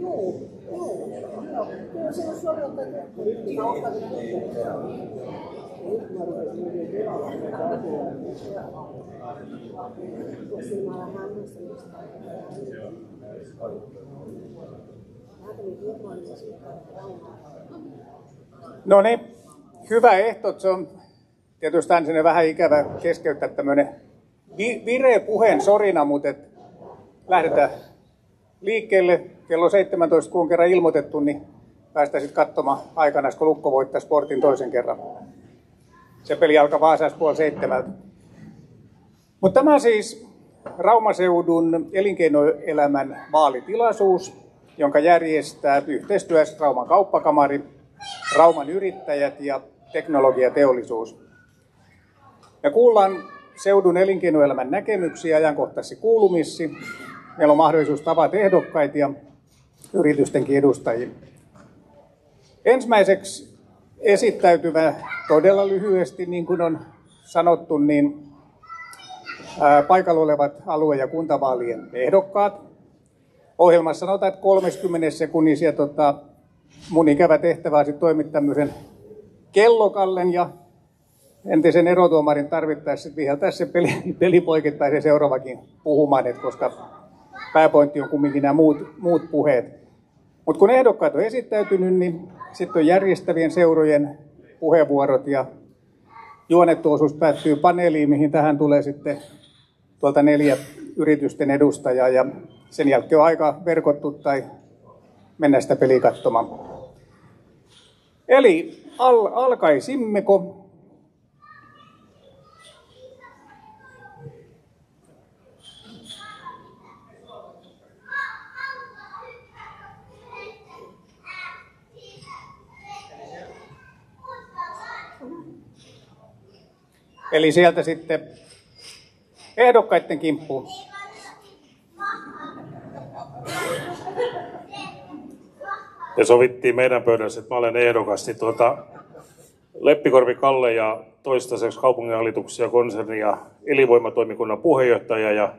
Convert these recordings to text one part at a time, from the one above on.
Joo. Kyllä se on suoraan No niin, hyvä ehto. Se on tietysti aina vähän ikävä keskeyttää tämmöinen vireä puheen sorina, mutta lähdetään liikkeelle. Kello 17, kun on kerran ilmoitettu, niin päästään sitten katsomaan aikana, kun Lukko voittaa Sportin toisen kerran. Se peli alkaa Vaasassa 6:30. Mutta tämä siis Raumaseudun elinkeinoelämän vaalitilaisuus, jonka järjestää yhteistyössä Rauman kauppakamari, Rauman yrittäjät ja teknologiateollisuus. Me kuullaan seudun elinkeinoelämän näkemyksiä ajankohtaisissa kuulumissa. Meillä on mahdollisuus tavata ehdokkaita ja yritystenkin edustajia. Ensimmäiseksi esittäytyvä todella lyhyesti, niin kuin on sanottu, niin paikalla olevat alue- ja kuntavaalien ehdokkaat. Ohjelmassa sanotaan, että 30 sekunnissa mun ikävä tehtävä on toimia tämmöisen kellokallen ja entisen erotuomarin tarvittaessa viheltää se peli poikittain se seuraavakin puhumaan, koska pääpointti on kumminkin nämä muut puheet. Mutta kun ehdokkaat on esittäytynyt, niin sitten on järjestävien seurojen puheenvuorot ja juonettu osuus päättyy paneeliin, mihin tähän tulee sitten tuolta 4 yritysten edustajaa ja sen jälkeen on aika verkottu tai mennä sitä peliä katsomaan. Eli alkaisimmeko? Eli sieltä sitten ehdokkaiden kimppuun. Ja sovittiin meidän pöydässä, että mä olen ehdokas, niin Leppikorpi Kalle ja toistaiseksi kaupunginhallituksia konsernia elinvoimatoimikunnan puheenjohtaja ja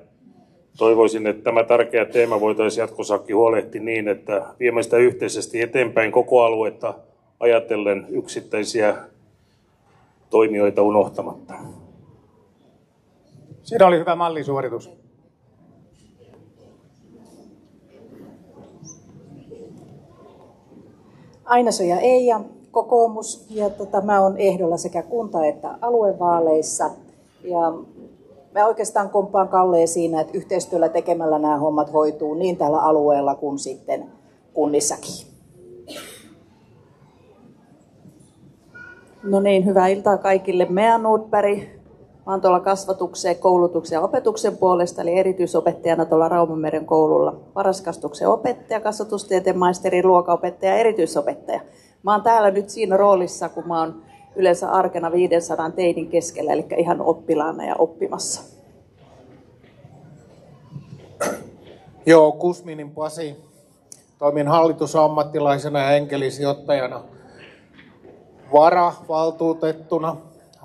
toivoisin, että tämä tärkeä teema voitaisiin jatkossakin huolehtia niin, että viemme sitä yhteisesti eteenpäin koko aluetta ajatellen yksittäisiä toimijoita unohtamatta. Siinä oli hyvä mallisuoritus. Ainasoja Eija, kokoomus, ja mä oon ehdolla sekä kunta- että aluevaaleissa. Ja mä oikeastaan komppaan Kalleen siinä, että yhteistyöllä tekemällä nämä hommat hoituu niin täällä alueella kuin sitten kunnissakin. No niin, hyvää iltaa kaikille. Mea Nordberg. Mä oon tuolla kasvatuksen, koulutuksen ja opetuksen puolesta, eli erityisopettajana tuolla Raumanmeren koululla. Varhaiskasvatuksen opettaja, kasvatustieteen maisteri, luokaopettaja ja erityisopettaja. Mä oon täällä nyt siinä roolissa, kun mä oon yleensä arkena 500 teinin keskellä, eli ihan oppilaana ja oppimassa. Joo, Kusminin Pasi. Toimin hallitusammattilaisena ja enkelisijoittajana varavaltuutettuna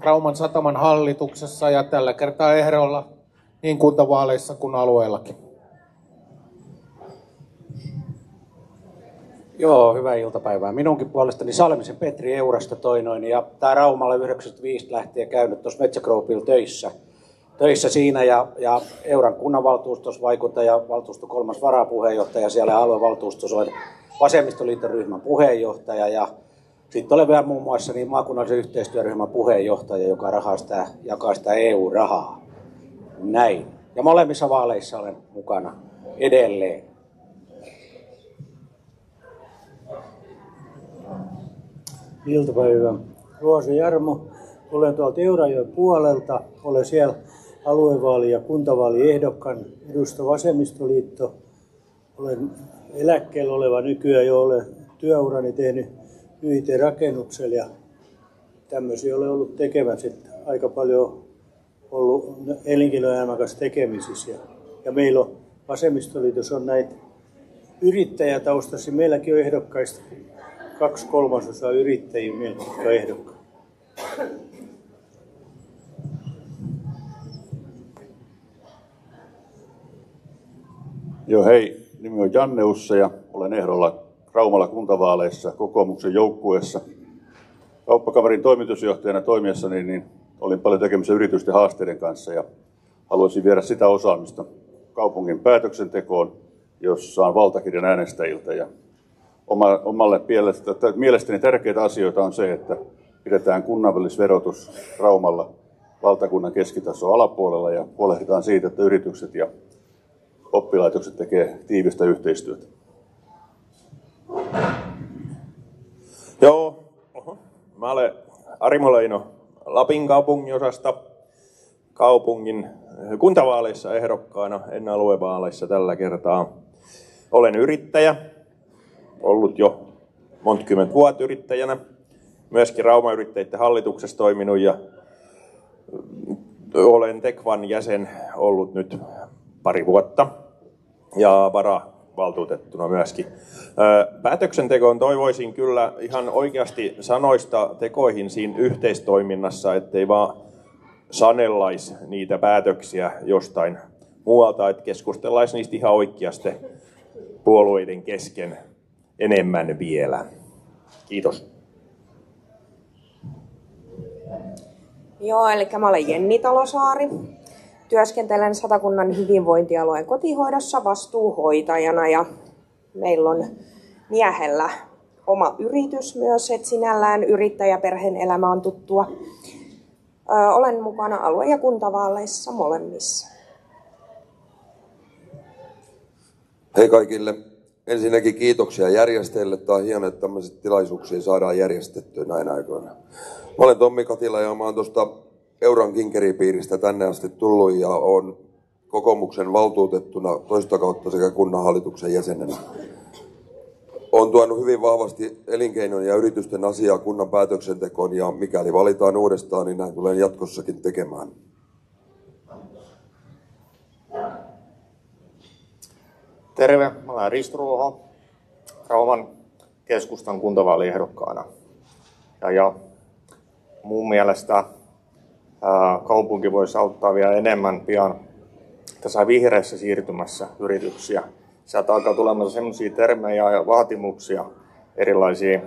Rauman sataman hallituksessa ja tällä kertaa ehdolla niin kuntavaaleissa kuin alueellakin. Joo, hyvää iltapäivää. Minunkin puolestani Salmisen Petri Eurasta toinoin ja tää Raumalla 95 lähtien käynyt tuossa Metsä Groupilla töissä siinä ja Euran kunnanvaltuustossa vaikuttaja, valtuusto 3. varapuheenjohtaja, siellä aluevaltuustossa olen vasemmistoliiton ryhmän puheenjohtaja ja sitten olen vielä muun muassa niin maakunnallisen yhteistyöryhmän puheenjohtaja, joka jakaa sitä EU-rahaa. Näin. Ja molemmissa vaaleissa olen mukana edelleen. Iltapäivä. Ruoso Jarmo. Olen tuolta Eurajoen puolelta. Olen siellä aluevaali- ja kuntavaaliehdokkaan edusta vasemmistoliitto. Olen eläkkeellä oleva nykyään jo olen työurani tehnyt YIT-rakennuksella ja tämmöisiä olen ollut tekemässä, että aika paljon ollut elinkeinoelämän kanssa tekemisissä. Ja meillä on vasemmistoliitossa on näitä yrittäjätaustaisia. Meilläkin on ehdokkaista 2/3 yrittäjiä meillä, jotka on ehdokkaita. Joo, hei. Nimi on Janne Usse ja olen ehdolla Raumalla kuntavaaleissa kokoomuksen joukkueessa. Kauppakamarin toimitusjohtajana toimiessani niin olin paljon tekemisissä yritysten haasteiden kanssa ja haluaisin viedä sitä osaamista kaupungin päätöksentekoon, jossa on valtakirjan äänestäjiltä. Ja mielestäni tärkeitä asioita on se, että pidetään kunnallisverotus Raumalla valtakunnan keskitason alapuolella ja huolehditaan siitä, että yritykset ja oppilaitokset tekee tiivistä yhteistyötä. Joo, mä olen Arimo Leino Lapin kaupunginosasta kaupungin kuntavaaleissa ehdokkaana, en aluevaaleissa tällä kertaa. Olen yrittäjä, ollut jo montkymmentä vuotta yrittäjänä, myöskin Rauma-yrittäjien hallituksessa toiminut ja olen Tekvan jäsen ollut nyt pari vuotta ja varavaltuutettuna myöskin. Päätöksentekoon toivoisin kyllä ihan oikeasti sanoista tekoihin siinä yhteistoiminnassa, ettei vaan sanellaisi niitä päätöksiä jostain muualta, että keskustellaisiin niistä ihan oikeasti puolueiden kesken enemmän vielä. Kiitos. Joo, eli mä olen Jenni Talosaari. Työskentelen Satakunnan hyvinvointialueen kotihoidossa vastuuhoitajana ja meillä on miehellä oma yritys myös, että sinällään yrittäjäperheen elämä on tuttua. Olen mukana alue- ja kuntavaaleissa molemmissa. Hei kaikille. Ensinnäkin kiitoksia järjestäjille. Tämä on hienoa, että tämmöisiä tilaisuuksia saadaan järjestettyä näin aikoina. Mä olen Tommi Katila ja mä oon tuosta Euran kinkeripiiristä tänne asti tullut ja on kokoomuksen valtuutettuna toista kautta sekä kunnanhallituksen jäsenenä. Olen tuonut hyvin vahvasti elinkeinon ja yritysten asiaa kunnan päätöksentekoon ja mikäli valitaan uudestaan, niin näin tulen jatkossakin tekemään. Terve, mä olen Risto Ruoho, Rauman keskustan kuntavaaliehdokkaana. Ja mun mielestä kaupunki voisi auttaa vielä enemmän pian tässä vihreässä siirtymässä yrityksiä. Sieltä alkaa tulemaan sellaisia termejä ja vaatimuksia erilaisiin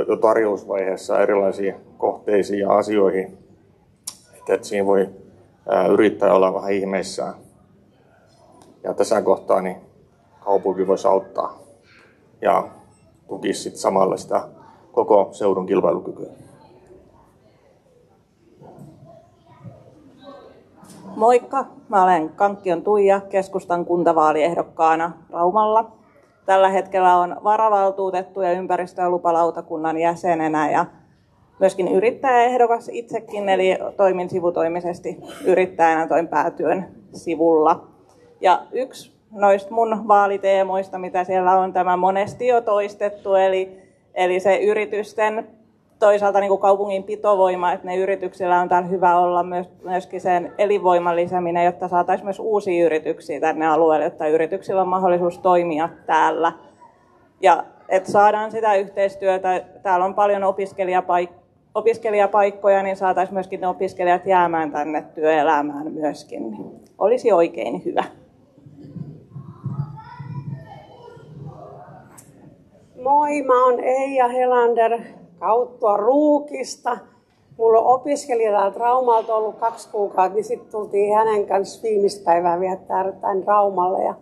jo tarjousvaiheessa erilaisiin kohteisiin ja asioihin, että siinä voi yrittäjä olla vähän ihmeissään. Ja tässä kohtaa niin kaupunki voisi auttaa ja tukisi sitten samalla sitä koko seudun kilpailukykyä. Moikka, mä olen Kankkion Tuija, keskustan kuntavaaliehdokkaana Raumalla. Tällä hetkellä on varavaltuutettu ja ympäristö- ja lupalautakunnan jäsenenä ja myöskin yrittäjäehdokas itsekin, eli toimin sivutoimisesti yrittäjänä toin päätyön sivulla. Ja yksi noista mun vaaliteemoista, mitä siellä on tämä monesti jo toistettu, eli se yritysten toisaalta niin kuin kaupungin pitovoima, että ne yrityksillä on täällä hyvä olla myöskin sen elinvoiman lisääminen, jotta saataisiin myös uusia yrityksiä tänne alueelle, jotta yrityksillä on mahdollisuus toimia täällä. Ja että saadaan sitä yhteistyötä, täällä on paljon opiskelijapaikkoja, niin saataisiin myöskin ne opiskelijat jäämään tänne työelämään myöskin. Olisi oikein hyvä. Moi, mä oon Eija Helander Kauttua Ruukista. Mulla on opiskelija täältä Raumalta ollut 2 kuukautta, niin sitten tultiin hänen kanssa viimeistä päivää viettää tänne Raumalle.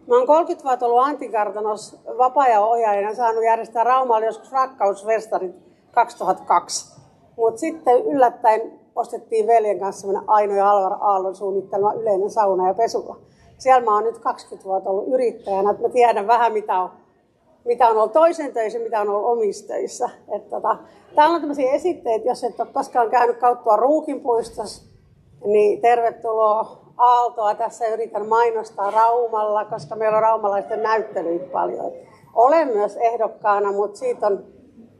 Mä oon 30 vuotta ollut Antikartanos vapaa-ajan ohjaajana, saanut järjestää Raumalle joskus rakkausfestarit 2002. Mutta sitten yllättäen ostettiin veljen kanssa semmoinen Aino ja Alvar Aallon suunnittelema yleinen sauna ja pesula. Siellä mä oon nyt 20 vuotta ollut yrittäjänä, että mä tiedän vähän mitä on ollut toisen töissä ja mitä on ollut omissa töissä. Täällä on tämmöisiä esitteitä, jos et ole koskaan käynyt Kauttua Ruukin puistossa, niin tervetuloa Aaltoa. Tässä yritän mainostaa Raumalla, koska meillä on raumalaisten näyttelyitä paljon. Olen myös ehdokkaana, mutta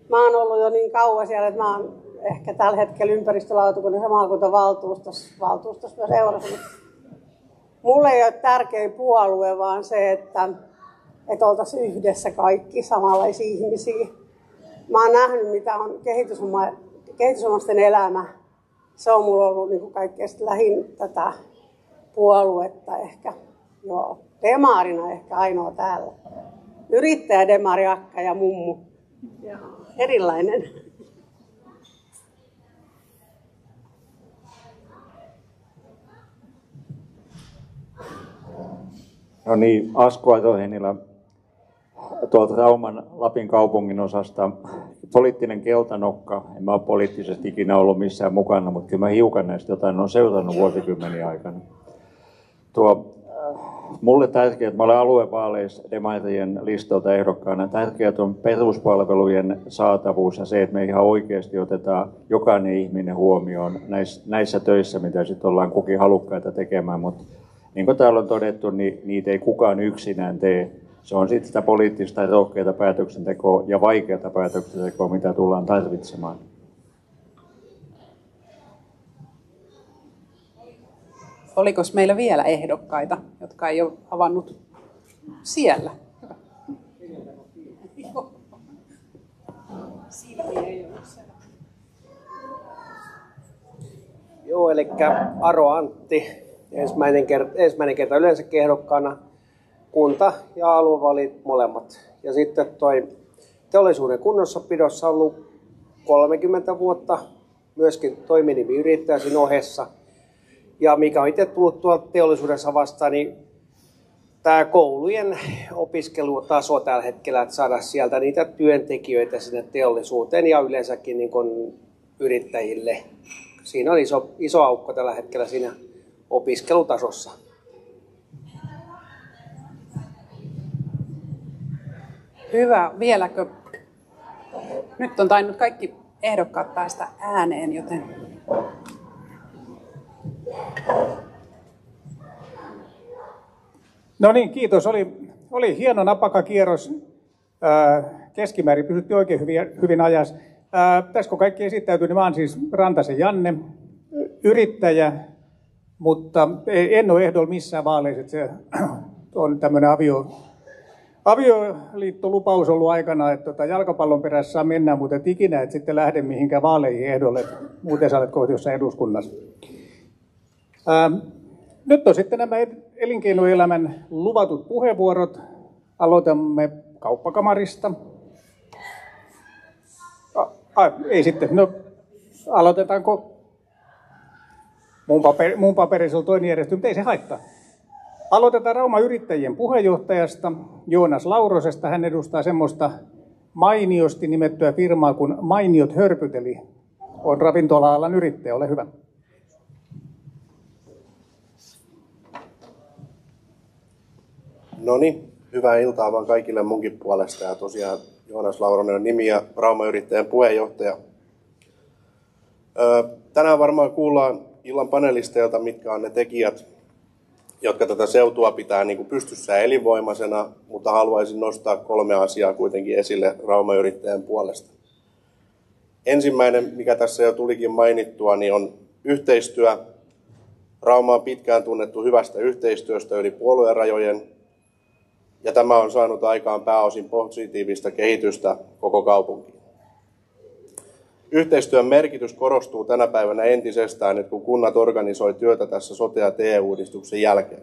mä oon ollut jo niin kauan siellä, että mä oon ehkä tällä hetkellä ympäristölautakunnan ja maakuntavaltuustossa myös Eurossa. Mulle ei ole tärkein puolue, vaan se, että oltaisiin yhdessä kaikki samanlaisia ihmisiä. Mä oon nähnyt, mitä on kehitysvammaisten elämä. Se on mulla ollut niin kaikkein lähin tätä puoluetta ehkä. Joo, demaarina ehkä ainoa täällä. Yrittäjä, demari, akka ja mummu. Joo. Erilainen. No niin, Asko Aito-Heinilä tuolta Rauman Lapin kaupungin osasta. Poliittinen keltanokka, en mä ole poliittisesti ikinä ollut missään mukana, mutta kyllä mä hiukan näistä jotain olen seurannut vuosikymmeniä aikana. Mulle tärkeää, että mä olen aluevaaleissa demarien listalta ehdokkaana. Tärkeää on peruspalvelujen saatavuus ja se, että me ihan oikeasti otetaan jokainen ihminen huomioon näissä töissä, mitä sitten ollaan kukin halukkaita tekemään. Mutta niin kuin täällä on todettu, niin niitä ei kukaan yksinään tee. Se on sitten sitä poliittista rohkeata päätöksentekoa ja vaikeata päätöksentekoa, mitä tullaan tarvitsemaan. Oliko meillä vielä ehdokkaita, jotka ei ole avannut siellä? Joo, eli Aro Antti, ensimmäinen kerta yleensäkin ehdokkaana, kunta- ja aluevaalit molemmat. Ja sitten toi teollisuuden kunnossapidossa ollut 30 vuotta, myöskin toiminimiyrittäjä siinä ohessa. Ja mikä on itse tullut tuolta teollisuudessa vastaan, niin tämä koulujen opiskelutaso tällä hetkellä, että saada sieltä niitä työntekijöitä sinne teollisuuteen ja yleensäkin niin kuin yrittäjille. Siinä on iso aukko tällä hetkellä siinä opiskelutasossa. Hyvä. Vieläkö? Nyt on tainnut kaikki ehdokkaat päästä ääneen, joten... No niin, kiitos. Oli hieno napaka kierros. Keskimäärin pysyttiin oikein hyvin ajassa. Tässä kun kaikki esittäytyy, niin mä oon siis Rantasen Janne, yrittäjä, mutta en ole ehdolla missään vaaleissa. Se on tämmöinen avioliittolupaus ollut aikana, että jalkapallon perässä saa mennä, mutta et ikinä et sitten lähde mihinkään vaaleihin ehdolle. Muuten sä olet kohti jossain eduskunnassa. Nyt on sitten nämä elinkeinoelämän luvatut puheenvuorot. Aloitamme kauppakamarista. Ei sitten. No, aloitetaanko? Mun paperissa on toinen järjestys, mutta ei se haittaa. Aloitetaan Rauman yrittäjien puheenjohtajasta, Joonas Laurosesta. Hän edustaa semmoista mainiosti nimettyä firmaa kuin Mainiot Hörpyt, eli on ravintola-alan yrittäjä. Ole hyvä. No niin, hyvää iltaa vaan kaikille munkin puolesta. Ja tosiaan Joonas Lauronen on nimi ja Rauman yrittäjän puheenjohtaja. Tänään varmaan kuullaan illan panelisteilta, mitkä on ne tekijät, jotka tätä seutua pitää niin kuin pystyssä ja elinvoimaisena, mutta haluaisin nostaa 3 asiaa kuitenkin esille Rauman yrittäjän puolesta. Ensimmäinen, mikä tässä jo tulikin mainittua, niin on yhteistyö. Rauma on pitkään tunnettu hyvästä yhteistyöstä yli puoluerajojen, ja tämä on saanut aikaan pääosin positiivista kehitystä koko kaupunkiin. Yhteistyön merkitys korostuu tänä päivänä entisestään, nyt kun kunnat organisoi työtä tässä sote- ja TE-uudistuksen jälkeen.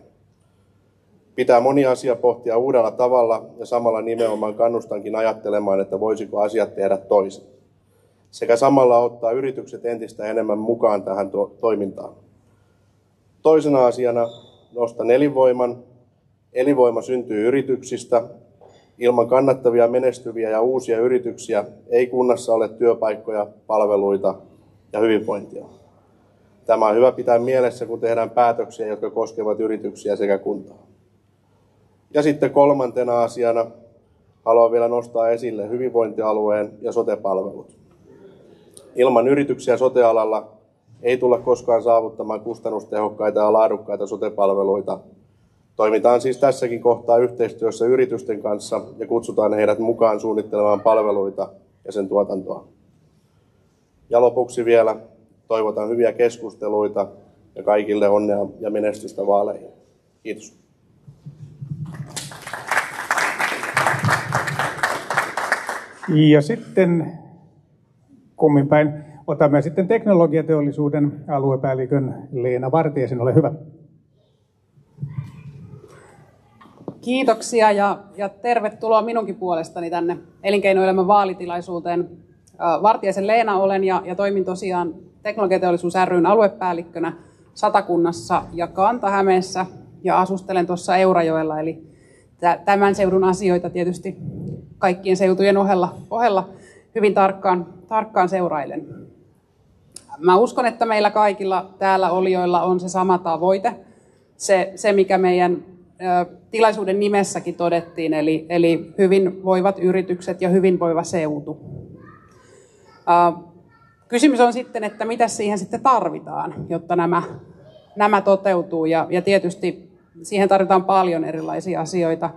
Pitää moni asia pohtia uudella tavalla ja samalla nimenomaan kannustankin ajattelemaan, että voisiko asiat tehdä toisin. Sekä samalla ottaa yritykset entistä enemmän mukaan tähän toimintaan. Toisena asiana nostan elinvoiman. Elinvoima syntyy yrityksistä. Ilman kannattavia, menestyviä ja uusia yrityksiä ei kunnassa ole työpaikkoja, palveluita ja hyvinvointia. Tämä on hyvä pitää mielessä, kun tehdään päätöksiä, jotka koskevat yrityksiä sekä kuntaa. Ja sitten 3. asiana haluan vielä nostaa esille hyvinvointialueen ja sote-palvelut. Ilman yrityksiä sote-alalla ei tulla koskaan saavuttamaan kustannustehokkaita ja laadukkaita sote-palveluita. Toimitaan siis tässäkin kohtaa yhteistyössä yritysten kanssa ja kutsutaan heidät mukaan suunnittelemaan palveluita ja sen tuotantoa. Ja lopuksi vielä toivotan hyviä keskusteluita ja kaikille onnea ja menestystä vaaleihin. Kiitos. Ja sitten kummin päin otamme sitten teknologiateollisuuden aluepäällikön Leena Vartiaisen. Ole hyvä. Kiitoksia ja tervetuloa minunkin puolestani tänne Elinkeinoelämän vaalitilaisuuteen. Vartiaisen Leena olen ja toimin tosiaan Teknologiateollisuus ry:n aluepäällikkönä Satakunnassa ja Kanta-Hämeessä ja asustelen tuossa Eurajoella, eli tämän seudun asioita tietysti kaikkien seutujen ohella hyvin tarkkaan seurailen. Mä uskon, että meillä kaikilla täällä olijoilla on se sama tavoite, se mikä meidän tilaisuuden nimessäkin todettiin, eli hyvinvoivat yritykset ja hyvinvoiva seutu. Kysymys on sitten, että mitä siihen sitten tarvitaan, jotta nämä toteutuu, ja tietysti siihen tarvitaan paljon erilaisia asioita.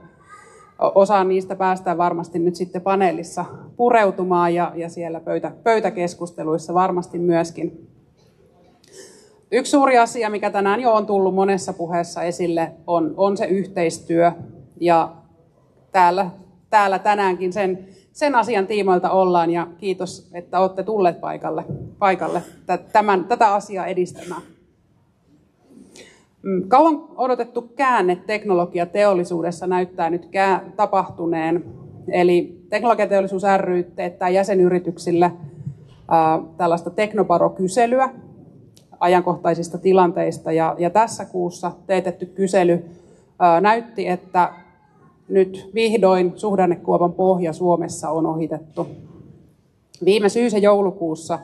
Osaan niistä päästään varmasti nyt sitten paneelissa pureutumaan ja siellä pöytäkeskusteluissa varmasti myöskin. Yksi suuri asia, mikä tänään jo on tullut monessa puheessa esille, on se yhteistyö. Ja täällä tänäänkin sen asian tiimoilta ollaan, ja kiitos, että olette tulleet paikalle tätä asiaa edistämään. Kauan odotettu käänne teknologiateollisuudessa näyttää nyt tapahtuneen. Eli Teknologiateollisuus ry teettää jäsenyrityksille tällaista teknobarokyselyä ajankohtaisista tilanteista. Ja tässä kuussa teetetty kysely näytti, että nyt vihdoin suhdannekuopan pohja Suomessa on ohitettu. Viime syys- ja joulukuussa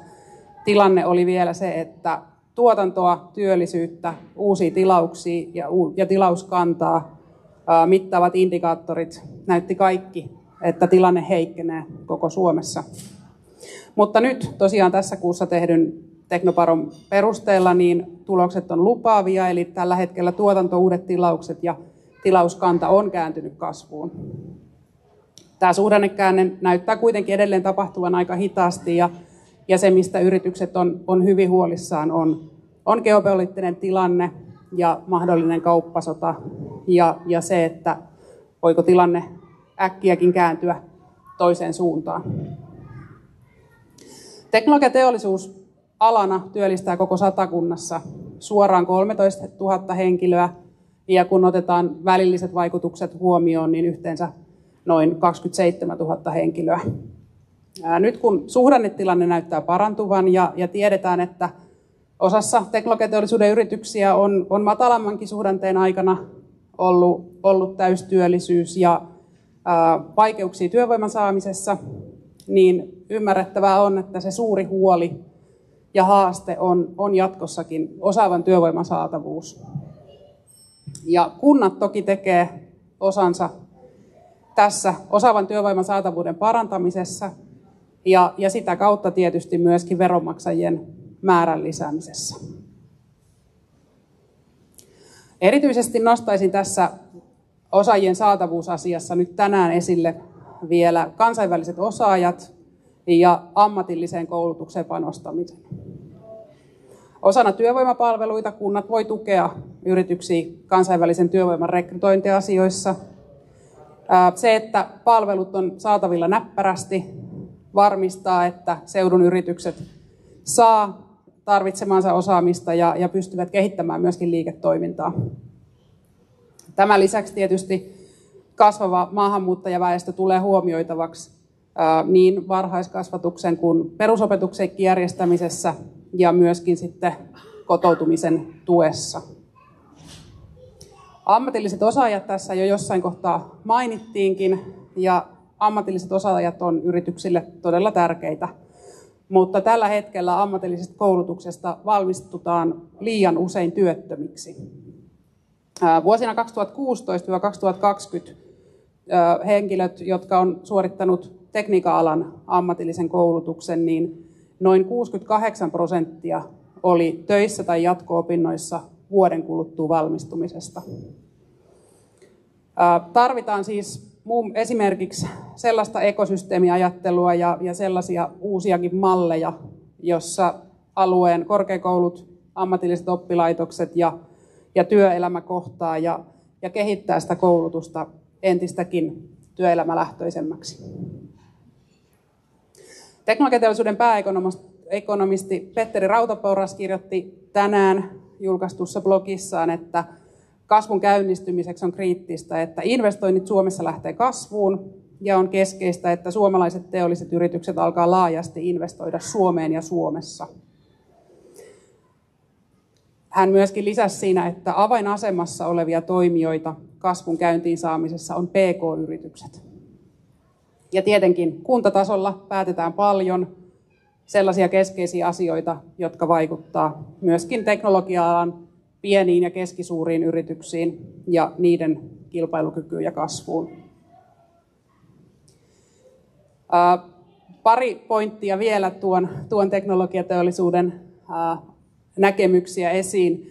tilanne oli vielä se, että tuotantoa, työllisyyttä, uusia tilauksia ja tilauskantaa mittaavat indikaattorit näytti kaikki, että tilanne heikkenee koko Suomessa. Mutta nyt tosiaan tässä kuussa tehdyn Teknobaron perusteella niin tulokset on lupaavia, eli tällä hetkellä tuotanto, uudet tilaukset ja tilauskanta on kääntynyt kasvuun. Tämä suhdannekäänne näyttää kuitenkin edelleen tapahtuvan aika hitaasti, ja se, mistä yritykset on hyvin huolissaan, on geopoliittinen tilanne ja mahdollinen kauppasota ja se, että voiko tilanne äkkiäkin kääntyä toiseen suuntaan. Teknologiateollisuus alana työllistää koko Satakunnassa suoraan 13 000 henkilöä, ja kun otetaan välilliset vaikutukset huomioon, niin yhteensä noin 27 000 henkilöä. Nyt kun suhdannetilanne näyttää parantuvan ja tiedetään, että osassa teknologiateollisuuden yrityksiä on matalammankin suhdanteen aikana ollut täystyöllisyys ja vaikeuksia työvoiman saamisessa, niin ymmärrettävää on, että se suuri huoli ja haaste on jatkossakin osaavan työvoiman saatavuus. Ja kunnat toki tekee osansa tässä osaavan työvoiman saatavuuden parantamisessa ja sitä kautta tietysti myöskin veronmaksajien määrän lisäämisessä. Erityisesti nostaisin tässä osaajien saatavuusasiassa nyt tänään esille vielä kansainväliset osaajat ja ammatilliseen koulutukseen panostamisen. Osana työvoimapalveluita kunnat voi tukea yrityksiä kansainvälisen työvoiman rekrytointiasioissa. Se, että palvelut on saatavilla näppärästi, varmistaa, että seudun yritykset saa tarvitsemansa osaamista ja pystyvät kehittämään myöskin liiketoimintaa. Tämän lisäksi tietysti kasvava maahanmuuttajaväestö tulee huomioitavaksi niin varhaiskasvatuksen kuin perusopetuksen järjestämisessä ja myöskin sitten kotoutumisen tuessa. Ammatilliset osaajat tässä jo jossain kohtaa mainittiinkin, ja ammatilliset osaajat on yrityksille todella tärkeitä. Mutta tällä hetkellä ammatillisesta koulutuksesta valmistutaan liian usein työttömiksi. Vuosina 2016-2020 henkilöt, jotka on suorittanut tekniikka-alan ammatillisen koulutuksen, niin noin 68% oli töissä tai jatko-opinnoissa vuoden kuluttua valmistumisesta. Tarvitaan siis esimerkiksi sellaista ekosysteemiajattelua ja sellaisia uusiakin malleja, jossa alueen korkeakoulut, ammatilliset oppilaitokset ja työelämä kohtaa ja kehittää sitä koulutusta entistäkin työelämälähtöisemmäksi. Teknologiateollisuuden pääekonomisti Petteri Rautapouras kirjoitti tänään julkaistussa blogissaan, että kasvun käynnistymiseksi on kriittistä, että investoinnit Suomessa lähtee kasvuun ja on keskeistä, että suomalaiset teolliset yritykset alkaa laajasti investoida Suomeen ja Suomessa. Hän myöskin lisäsi siinä, että avainasemassa olevia toimijoita kasvun käyntiin saamisessa on PK-yritykset. Ja tietenkin kuntatasolla päätetään paljon sellaisia keskeisiä asioita, jotka vaikuttaa myöskin teknologia-alan pieniin ja keskisuuriin yrityksiin ja niiden kilpailukykyyn ja kasvuun. Pari pointtia vielä tuon teknologiateollisuuden näkemyksiä esiin.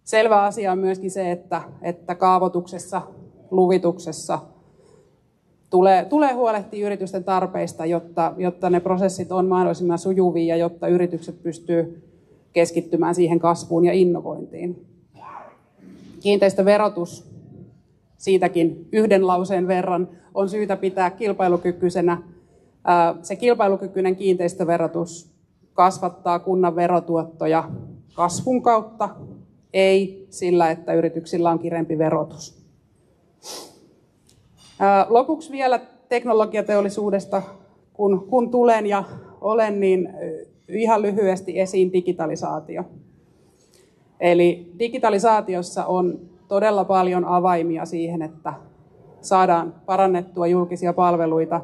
Selvä asia on myöskin se, että kaavoituksessa, luvituksessa tulee huolehtia yritysten tarpeista, jotta ne prosessit on mahdollisimman sujuvia ja jotta yritykset pystyy keskittymään siihen kasvuun ja innovointiin. Kiinteistöverotus, siitäkin yhden lauseen verran, on syytä pitää kilpailukykyisenä. Se kilpailukykyinen kiinteistöverotus kasvattaa kunnan verotuottoja kasvun kautta, ei sillä, että yrityksillä on kireempi verotus. Lopuksi vielä teknologiateollisuudessa, kun tulen ja olen, niin ihan lyhyesti esiin digitalisaatio. Eli digitalisaatiossa on todella paljon avaimia siihen, että saadaan parannettua julkisia palveluita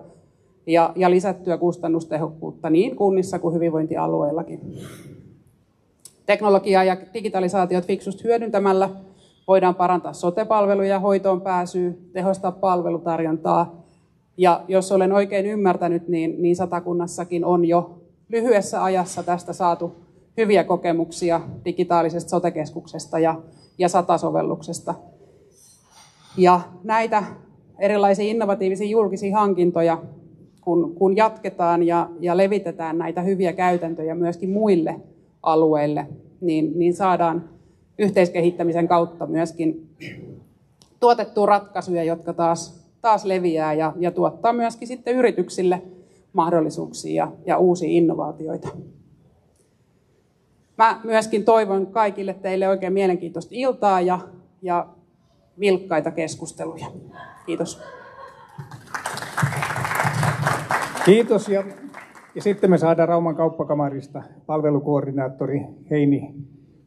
ja lisättyä kustannustehokkuutta niin kunnissa kuin hyvinvointialueillakin. Teknologiaa ja digitalisaatiot fiksusti hyödyntämällä voidaan parantaa sote-palveluja, hoitoon pääsyä, tehostaa palvelutarjontaa. Ja jos olen oikein ymmärtänyt, niin Satakunnassakin on jo lyhyessä ajassa tästä saatu hyviä kokemuksia digitaalisesta sote-keskuksesta ja Sata-sovelluksesta. Ja näitä erilaisia innovatiivisia julkisia hankintoja, kun jatketaan ja levitetään näitä hyviä käytäntöjä myöskin muille alueille, niin saadaan yhteiskehittämisen kautta myöskin tuotettua ratkaisuja, jotka taas leviää ja tuottaa myöskin sitten yrityksille mahdollisuuksia ja uusia innovaatioita. Mä myöskin toivon kaikille teille oikein mielenkiintoista iltaa ja vilkkaita keskusteluja. Kiitos. Kiitos ja sitten me saadaan Rauman kauppakamarista palvelukoordinaattori Heini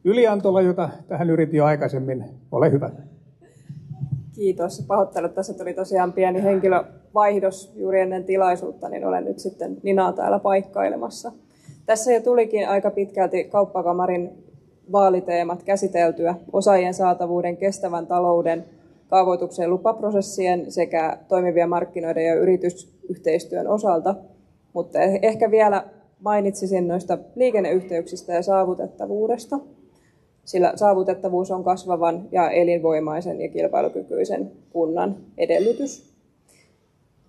Yliantola, jota tähän yritin jo aikaisemmin. Ole hyvä. Kiitos. Pahoittelut. Tässä tuli tosiaan pieni henkilövaihdos juuri ennen tilaisuutta, niin olen nyt sitten Ninaa täällä paikkailemassa. Tässä jo tulikin aika pitkälti kauppakamarin vaaliteemat käsiteltyä osaajien saatavuuden, kestävän talouden, kaavoituksen ja lupaprosessien sekä toimivien markkinoiden ja yritysyhteistyön osalta. Mutta ehkä vielä mainitsisin noista liikenneyhteyksistä ja saavutettavuudesta, sillä saavutettavuus on kasvavan ja elinvoimaisen ja kilpailukykyisen kunnan edellytys.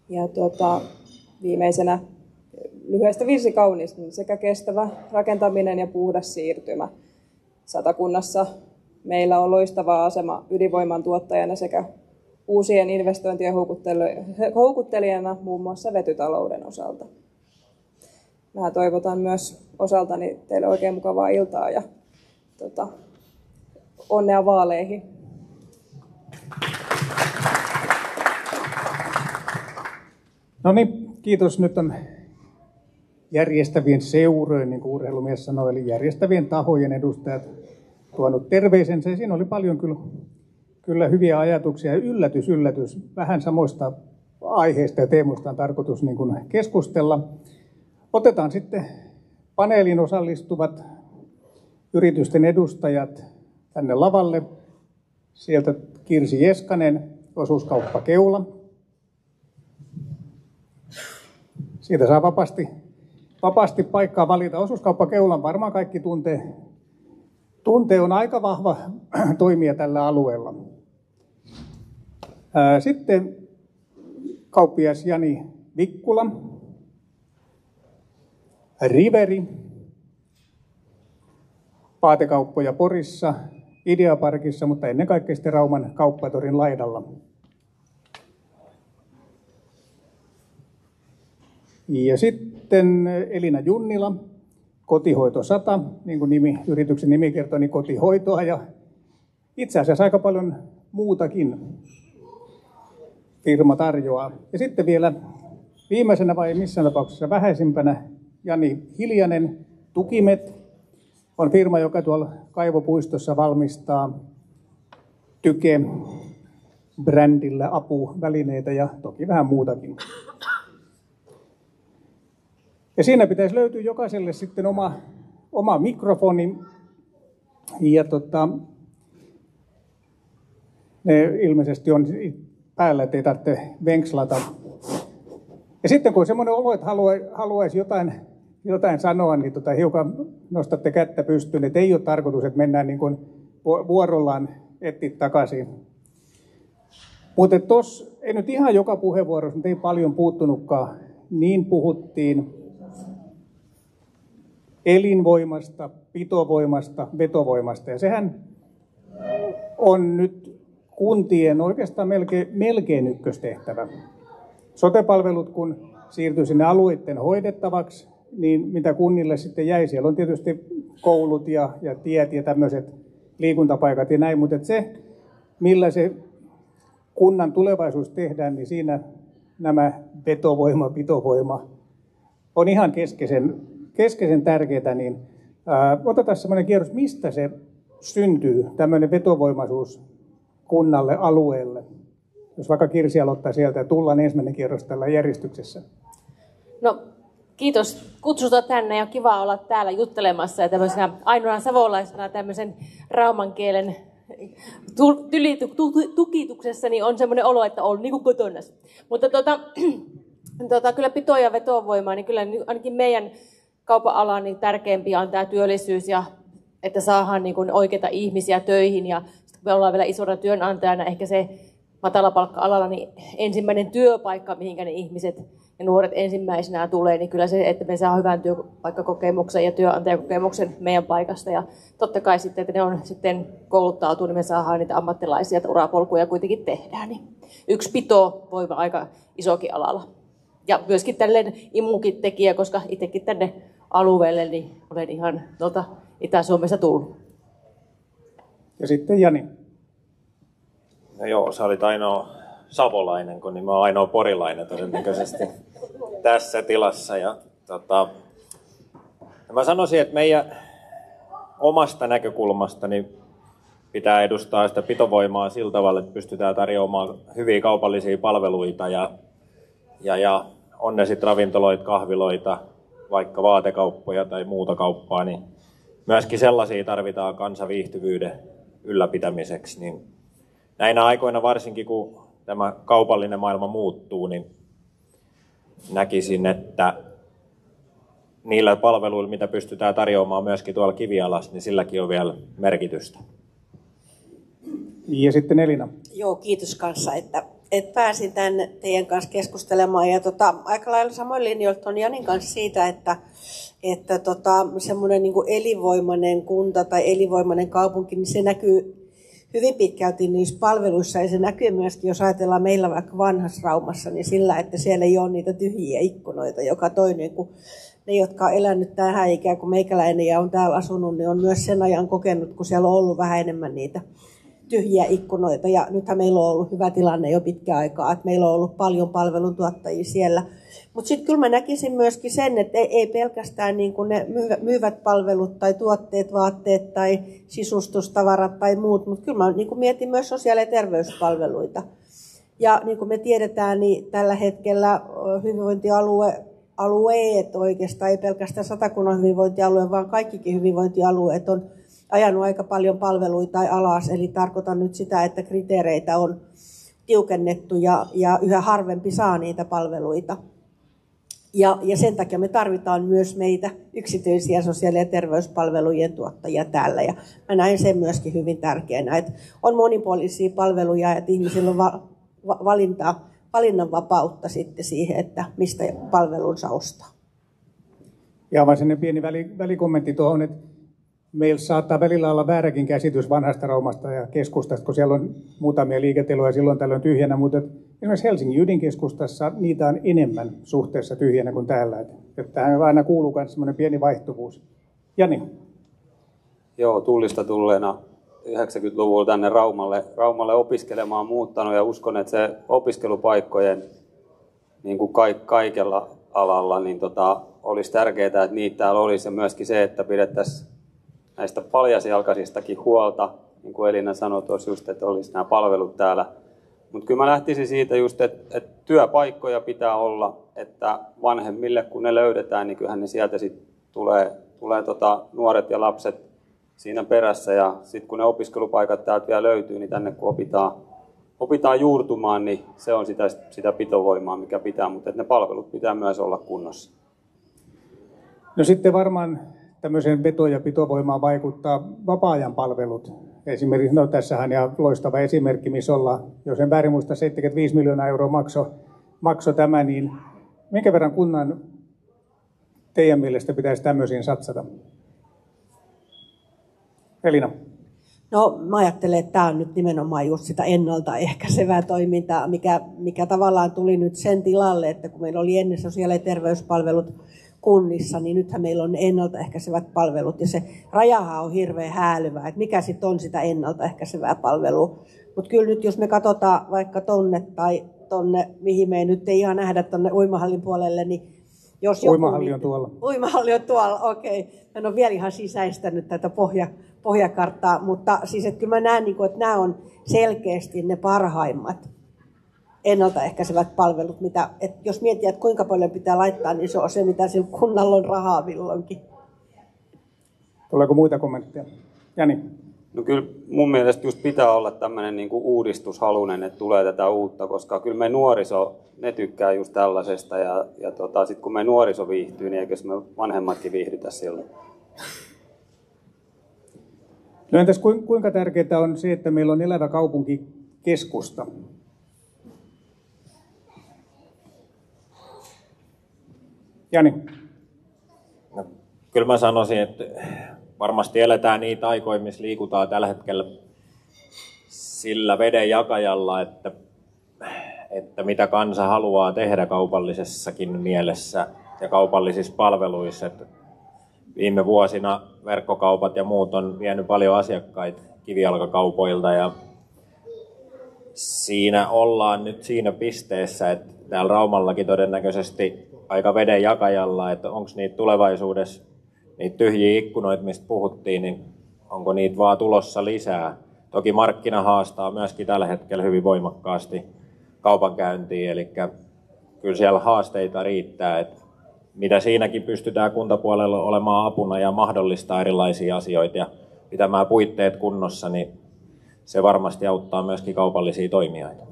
Ja viimeisenä lyhyestä virsi kaunis, niin sekä kestävä rakentaminen ja puhdas siirtymä. Satakunnassa meillä on loistava asema ydinvoiman tuottajana sekä uusien investointien houkuttelijana muun muassa vetytalouden osalta. Mä toivotan myös osaltani teille oikein mukavaa iltaa ja onnea vaaleihin. No niin, kiitos. Nyt on järjestävien seurojen, niin kuin urheilumies sanoi, eli järjestävien tahojen edustajat tuonut terveisensä. Siinä oli paljon kyllä hyviä ajatuksia. Yllätys. Vähän samoista aiheista ja teemoista on tarkoitus niin kuin keskustella. Otetaan sitten paneeliin osallistuvat yritysten edustajat tänne lavalle. Sieltä Kirsi Jeskanen, osuuskauppa Keula. Siitä saa vapaasti paikkaa valita. Osuuskauppa Keulan varmaan kaikki tuntee, on aika vahva toimija tällä alueella. Sitten kauppias Jani Vikkula, Riveri, paatekauppoja Porissa, Ideaparkissa, mutta ennen kaikkea sitten Rauman kauppatorin laidalla. Ja sitten Elina Junnila, Kotihoito 100, niin kuin yrityksen nimi kertoo, niin kotihoitoa ja itse asiassa aika paljon muutakin firma tarjoaa. Ja sitten vielä viimeisenä vai missään tapauksessa vähäisimpänä Jani Hiljanen, Tukimet on firma, joka tuolla Kaivopuistossa valmistaa Tyke-brändillä apuvälineitä ja toki vähän muutakin. Ja siinä pitäisi löytyä jokaiselle sitten oma mikrofoni. Ja ne ilmeisesti on päällä, ettei tarvitse venkslata. Ja sitten kun on semmoinen olo, että haluaisi jotain sanoa, niin hiukan nostatte kättä pystyyn, että ei ole tarkoitus, että mennään niin kuin vuorollaan etsiä takaisin. Mutta tuossa, ei nyt ihan joka puheenvuorossa, mutta ei paljon puuttunutkaan, niin puhuttiin elinvoimasta, pitovoimasta, vetovoimasta. Ja sehän on nyt kuntien oikeastaan melkein ykköstehtävä. Sote-palvelut, kun siirtyy sinne alueiden hoidettavaksi, niin mitä kunnille sitten jäi? Siellä on tietysti koulut ja tiet ja tämmöiset liikuntapaikat ja näin, mutta se, millä se kunnan tulevaisuus tehdään, niin siinä nämä vetovoima, pitovoima on ihan keskeisen tärkeää. Niin, otetaan semmoinen kierros, mistä se syntyy, tämmöinen vetovoimaisuus kunnalle, alueelle. Jos vaikka Kirsi aloittaa sieltä ja tullaan ensimmäinen kierros tällä järjestyksessä. No, kiitos kutsusta tänne ja kiva olla täällä juttelemassa. Ja tämmöisenä ainoana savolaisena tämmöisen rauman kielen tukituksessa niin on semmoinen olo, että on niin kuin kotona. Mutta kyllä pito- ja vetovoimaa, niin kyllä ainakin meidän kaupan alan niin tärkeämpiä on tämä työllisyys ja että saadaan niin kuin oikeita ihmisiä töihin. Ja sitten me ollaan vielä isona työnantajana, ehkä se matalapalkka-alalla niin ensimmäinen työpaikka, mihinkä ne ihmiset ja nuoret ensimmäisenä tulee, niin kyllä se, että me saa hyvän työpaikkakokemuksen ja työnantajakokemuksen meidän paikasta. Ja totta kai sitten, että ne on sitten kouluttautuu, niin me saadaan niitä ammattilaisia, että urapolkuja kuitenkin tehdään. Niin yksi pitovoima aika isokin alalla. Ja myöskin tälleen imukin tekijä, koska itsekin tänne alueelle niin olen ihan Itä-Suomesta tullut. Ja sitten Jani. No joo, sä olit ainoa savolainen, kun niin mä oon ainoa porilainen todennäköisesti tässä tilassa. Ja mä sanoisin, että meidän omasta näkökulmasta niin pitää edustaa sitä pitovoimaa sillä tavalla, että pystytään tarjoamaan hyviä kaupallisia palveluita ja on ne sitten ravintoloita, kahviloita, vaikka vaatekauppoja tai muuta kauppaa, niin myöskin sellaisia tarvitaan kansaviihtyvyyden ylläpitämiseksi. Niin näinä aikoina varsinkin, kun tämä kaupallinen maailma muuttuu, niin näkisin, että niillä palveluilla, mitä pystytään tarjoamaan myöskin tuolla kivialassa, niin silläkin on vielä merkitystä. Ja sitten Elina. Joo, kiitos kanssa, että pääsin tänne teidän kanssa keskustelemaan. Ja aika lailla samoin linjoilta on Janin kanssa siitä, että semmoinen niin kuin elinvoimainen kunta tai elinvoimainen kaupunki, niin se näkyy hyvin pitkälti niissä palveluissa, ja se näkyy myöskin, jos ajatellaan meillä vaikka vanhassa Raumassa, niin sillä, että siellä ei ole niitä tyhjiä ikkunoita joka toinen, kun ne, jotka on elänyt tähän ikään kuin meikäläinen ja on täällä asunut, niin on myös sen ajan kokenut, kun siellä on ollut vähän enemmän niitä tyhjiä ikkunoita, ja nythän meillä on ollut hyvä tilanne jo pitkä aikaa, että meillä on ollut paljon palveluntuottajia siellä. Mutta sitten kyllä mä näkisin myöskin sen, että ei pelkästään niin kuin ne myyvät palvelut tai tuotteet, vaatteet tai sisustustavarat tai muut, mutta kyllä mä niin kuin mietin myös sosiaali- ja terveyspalveluita. Ja niin kuin me tiedetään, niin tällä hetkellä hyvinvointialueet oikeastaan, ei pelkästään Satakunnan hyvinvointialue, vaan kaikkikin hyvinvointialueet on ajanut aika paljon palveluita alas, eli tarkoitan nyt sitä, että kriteereitä on tiukennettu ja yhä harvempi saa niitä palveluita. Ja sen takia me tarvitaan myös meitä yksityisiä sosiaali- ja terveyspalvelujen tuottajia täällä. Ja mä näen sen myöskin hyvin tärkeänä, että on monipuolisia palveluja, että ihmisillä on valinnanvapautta sitten siihen, että mistä palvelunsa ostaa. Ja vain sellainen pieni välikommentti tuohon, että meillä saattaa välillä olla vääräkin käsitys vanhasta Raumasta ja keskustasta, kun siellä on muutamia liiketiloja silloin tällöin tyhjänä, mutta esimerkiksi Helsingin ydinkeskustassa niitä on enemmän suhteessa tyhjänä kuin täällä. Että tähän aina kuuluu myös semmoinen pieni vaihtuvuus. Jani. Joo, Tullista tulleena 90-luvulla tänne Raumalle opiskelemaan muuttanut ja uskon, että se opiskelupaikkojen niin kuin kaikella alalla niin olisi tärkeää, että niitä täällä olisi ja myöskin se, että pidettäisiin näistä paljasjalkaisistakin huolta, niin kuin Elina sanoi tuossa just, että olisi nämä palvelut täällä. Mutta kyllä mä lähtisin siitä just, että työpaikkoja pitää olla, että vanhemmille kun ne löydetään, niin kyllähän ne sieltä sitten tulee nuoret ja lapset siinä perässä ja sitten kun ne opiskelupaikat täältä vielä löytyy, niin tänne kun opitaan juurtumaan, niin se on sitä pitovoimaa, mikä pitää, mutta ne palvelut pitää myös olla kunnossa. No sitten varmaan tämmöiseen veto- ja pitovoimaan vaikuttaa vapaa-ajan palvelut. Esimerkiksi, no tässähän ja loistava esimerkki, missä ollaan, jos en väärin muista, 75 miljoonaa euroa maksoi tämä, niin minkä verran kunnan teidän mielestä pitäisi tämmöisiin satsata? Elina. No mä ajattelen, että tämä on nyt nimenomaan just sitä ennaltaehkäisevää toimintaa, mikä tavallaan tuli nyt sen tilalle, että kun meillä oli ennen sosiaali- ja terveyspalvelut kunnissa, niin nythän meillä on ennaltaehkäisevät palvelut ja se rajahan on hirveän häälyvä, että mikä sitten on sitä ennaltaehkäisevää palvelua. Mutta kyllä nyt jos me katsotaan vaikka tonne tai tonne, mihin me ei nyt ei ihan nähdä tonne uimahallin puolelle, niin jos joku... Uimahalli on tuolla. Uimahalli on tuolla, okei. En ole vielä ihan sisäistänyt tätä pohjakarttaa, mutta siis että kyllä mä näen, että nämä on selkeästi ne parhaimmat ennaltaehkäisevät palvelut, että jos miettii, että kuinka paljon pitää laittaa, niin se on se, mitä sillä kunnalla on rahaa milloinkin. Tuleeko muita kommentteja? Jani? No kyllä mun mielestä just pitää olla tämmöinen niin kuin uudistushalunen, että tulee tätä uutta, koska kyllä me nuoriso, ne tykkää just tällaisesta ja sitten kun me nuoriso viihtyy, niin eikös me vanhemmatkin viihdytä silloin. No entäs kuinka tärkeää on se, että meillä on elävä kaupunkikeskusta? Jani? No, kyllä mä sanoisin, että varmasti eletään niitä aikoja, missä liikutaan tällä hetkellä sillä vedenjakajalla, että mitä kansa haluaa tehdä kaupallisessakin mielessä ja kaupallisissa palveluissa. Että viime vuosina verkkokaupat ja muut on vienyt paljon asiakkaita kivijalkakaupoilta ja siinä ollaan nyt siinä pisteessä, että täällä Raumallakin todennäköisesti aika vedenjakajalla, että onko niitä tulevaisuudessa niitä tyhjiä ikkunoita, mistä puhuttiin, niin onko niitä vaan tulossa lisää. Toki markkina haastaa myöskin tällä hetkellä hyvin voimakkaasti kaupankäyntiin, eli kyllä siellä haasteita riittää, että mitä siinäkin pystytään kuntapuolella olemaan apuna ja mahdollistaa erilaisia asioita ja pitämään puitteet kunnossa, niin se varmasti auttaa myöskin kaupallisia toimijoita.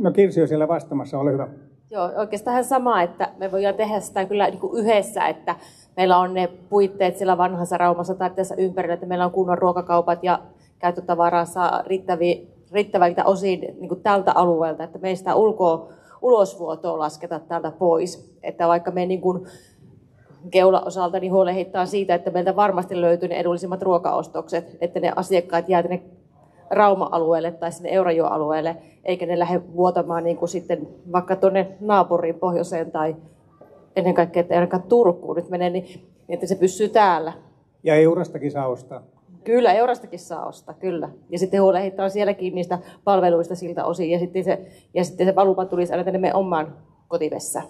No Kirsi on siellä vastaamassa, ole hyvä. Joo, oikeastaan sama, että me voidaan tehdä sitä kyllä niin kuin yhdessä, että meillä on ne puitteet siellä vanhassa Raumassa tai tässä ympärillä, että meillä on kunnon ruokakaupat ja käyttötavaraa saa riittävältä osin niin kuin tältä alueelta, että me ei sitä ulosvuotoa lasketa täältä pois. Että vaikka me niin kuin Keulan osalta niin huolehditaan siitä, että meiltä varmasti löytyy ne edullisimmat ruokaostokset, että ne asiakkaat jää tänne Rauma-alueelle tai sinne Eurajoen-alueelle, eikä ne lähde vuotamaan niin kuin sitten vaikka tuonne naapuriin pohjoiseen tai ennen kaikkea, että ainakaan Turkuun nyt menee, niin että se pysyy täällä. Ja Eurastakin saa ostaa. Kyllä, Eurastakin saa ostaa, kyllä. Ja sitten huolehditaan sielläkin niistä palveluista siltä osin, ja sitten se valuma tulisi aina tänne meidän omaan kotivessään.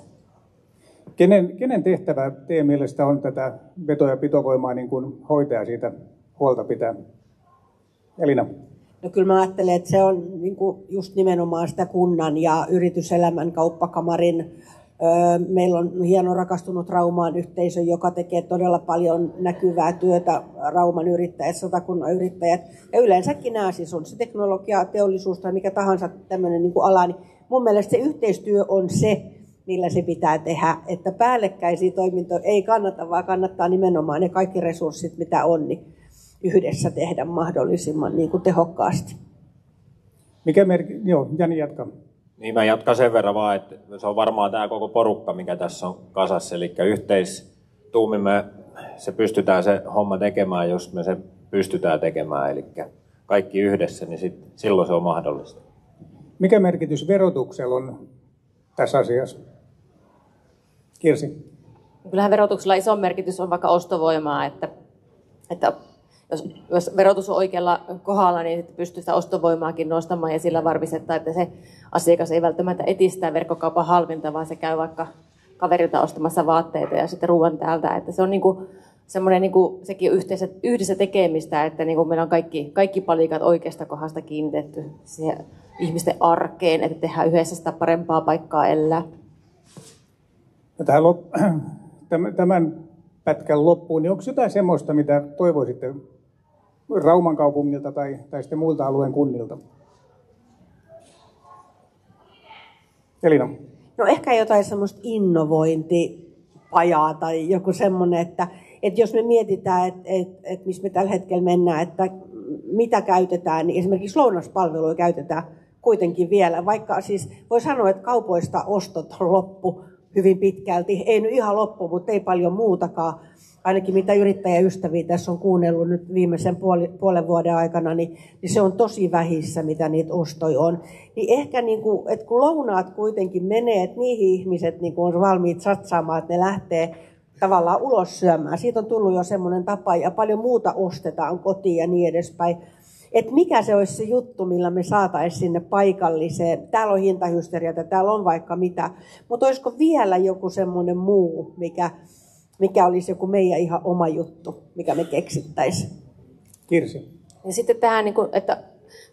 Kenen tehtävä teidän mielestä on tätä veto- ja pitovoimaa niin kuin hoitaja siitä huolta pitää? Elina? No kyllä mä ajattelen, että se on niin kuin just nimenomaan sitä kunnan ja yrityselämän kauppakamarin. Meillä on hieno rakastunut Raumaan yhteisö, joka tekee todella paljon näkyvää työtä, Rauman yrittäjät, Satakunnan yrittäjät. Ja yleensäkin nämä siis on se teknologia, teollisuus tai mikä tahansa tämmöinen niin kuin ala. Niin mun mielestä se yhteistyö on se, millä se pitää tehdä, että päällekkäisiä toimintoja ei kannata, vaan kannattaa nimenomaan ne kaikki resurssit, mitä on, niin yhdessä tehdä mahdollisimman niin kuin tehokkaasti. Joo, Jani jatkaa. Niin mä jatkan sen verran vaan, että se on varmaan tämä koko porukka, mikä tässä on kasassa, eli yhteistuumin se pystytään se homma tekemään, jos me se pystytään tekemään, eli kaikki yhdessä, niin silloin se on mahdollista. Mikä merkitys verotuksella on tässä asiassa? Kirsi? Kyllähän verotuksella iso merkitys on vaikka ostovoimaa, että jos verotus on oikealla kohdalla, niin pystyy sitä ostovoimaakin nostamaan ja sillä varmistetaan, että se asiakas ei välttämättä etsi sitä verkkokaupan halvinta, vaan se käy vaikka kaverilta ostamassa vaatteita ja sitten ruoan täältä. Että se on semmoinen sekin yhdessä tekemistä, että meillä on kaikki palikat oikeasta kohdasta kiinnitetty siihen ihmisten arkeen, että tehdään yhdessä sitä parempaa paikkaa elää. Tämän pätkän loppuun, niin onko jotain semmoista, mitä toivoisitte Rauman kaupungilta tai sitten muilta alueen kunnilta? Elina. No ehkä jotain semmoista innovointipajaa tai joku semmoinen, että jos me mietitään, että missä me tällä hetkellä mennään, että mitä käytetään, niin esimerkiksi lounaspalveluja käytetään kuitenkin vielä, vaikka siis voi sanoa, että kaupoista ostot on loppu hyvin pitkälti. Ei nyt ihan loppu, mutta ei paljon muutakaan. Ainakin mitä yrittäjäystäviä tässä on kuunnellut nyt viimeisen puolen vuoden aikana, niin se on tosi vähissä, mitä niitä ostoja on. Niin ehkä, että kun lounaat kuitenkin menee, että niihin ihmiset on valmiit satsaamaan, että ne lähtee tavallaan ulos syömään. Siitä on tullut jo semmoinen tapa ja paljon muuta ostetaan kotiin ja niin edespäin. Että mikä se olisi se juttu, millä me saataisiin sinne paikalliseen. Täällä on hintahysteriaa, täällä on vaikka mitä. Mutta olisiko vielä joku semmoinen muu, mikä olisi joku meidän ihan oma juttu, mikä me keksittäisiin? Kirsi. Ja sitten tähän, että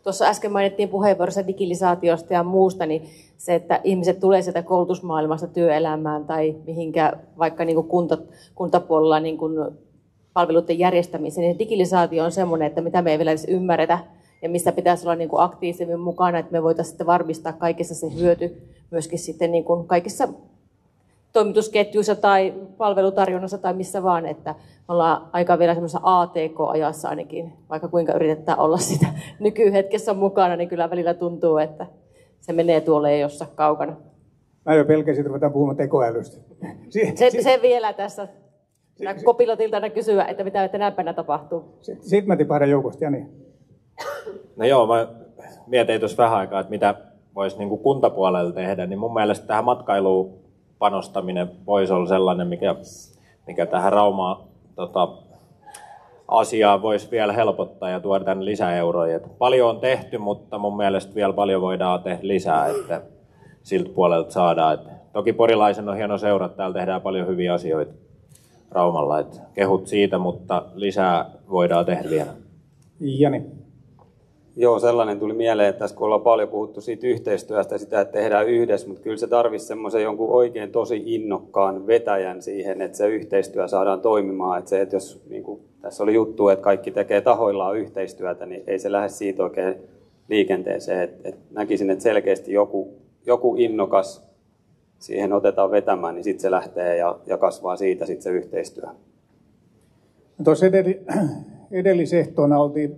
tuossa äsken mainittiin puheenvuorossa digitalisaatiosta ja muusta, niin se, että ihmiset tulee sieltä koulutusmaailmasta työelämään tai mihinkä vaikka kuntapuolella palveluiden järjestämiseen, niin digitalisaatio on semmoinen, että mitä me ei vielä edes ymmärretä ja mistä pitäisi olla aktiivisemmin mukana, että me voitaisiin sitten varmistaa kaikessa se hyöty myöskin sitten kaikissa toimitusketjuissa tai palvelutarjonnassa tai missä vaan, että me ollaan aika vielä semmoisessa ATK-ajassa ainakin, vaikka kuinka yritetään olla sitä nykyhetkessä mukana, niin kyllä välillä tuntuu, että se menee tuolle jossain kaukana. Mä jo pelkäsin, että ruvetaan puhumaan tekoälystä. Se vielä tässä. Kopilotilta kysyä, että mitä tänä päivänä tapahtuu. Sitten mä tipahdan joukosta, Jani. No joo, mä mietin tuossa vähän aikaa, että mitä voisi kuntapuolella tehdä, niin mun mielestä tähän matkailuun panostaminen voisi olla sellainen, mikä tähän Raumaan asiaan voisi vielä helpottaa ja tuoda tänne lisäeuroja. Et paljon on tehty, mutta mun mielestä vielä paljon voidaan tehdä lisää, että siltä puolelta saadaan. Et toki porilaisen on hieno seura, täällä tehdään paljon hyviä asioita Raumalla. Et kehut siitä, mutta lisää voidaan tehdä vielä. Jani. Joo, sellainen tuli mieleen, että tässä kun ollaan paljon puhuttu siitä yhteistyöstä ja sitä, että tehdään yhdessä, mutta kyllä se tarvitsisi semmoisen jonkun oikein tosi innokkaan vetäjän siihen, että se yhteistyö saadaan toimimaan. Että se, että jos tässä oli juttu, että kaikki tekee tahoillaan yhteistyötä, niin ei se lähde siitä oikein liikenteeseen. Että näkisin, että selkeästi joku innokas siihen otetaan vetämään, niin sitten se lähtee ja kasvaa siitä sitten se yhteistyö. Tuossa edellisehtoona oltiin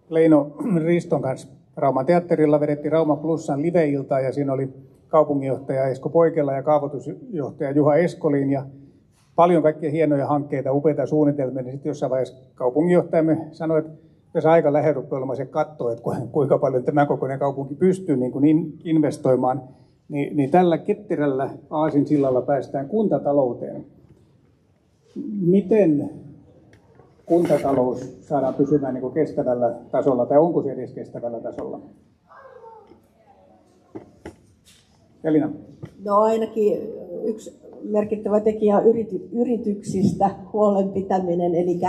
Leino Riston kanssa Rauman teatterilla, vedettiin Rauma Plussan live-iltaa ja siinä oli kaupunginjohtaja Esko Poikela ja kaavoitusjohtaja Juha Eskolin ja paljon kaikkia hienoja hankkeita, upeita suunnitelmia. Niin sitten jossain vaiheessa kaupunginjohtajamme sanoi, että tässä aika lähellä rupeaa olemaan se katto, että kuinka paljon tämä kokoinen kaupunki pystyy investoimaan. Niin tällä ketterällä aasinsillalla päästään kuntatalouteen. Miten kuntatalous saadaan pysymään kestävällä tasolla, tai onko se edes kestävällä tasolla? Elina. No ainakin yksi merkittävä tekijä on yrityksistä huolen pitäminen, eli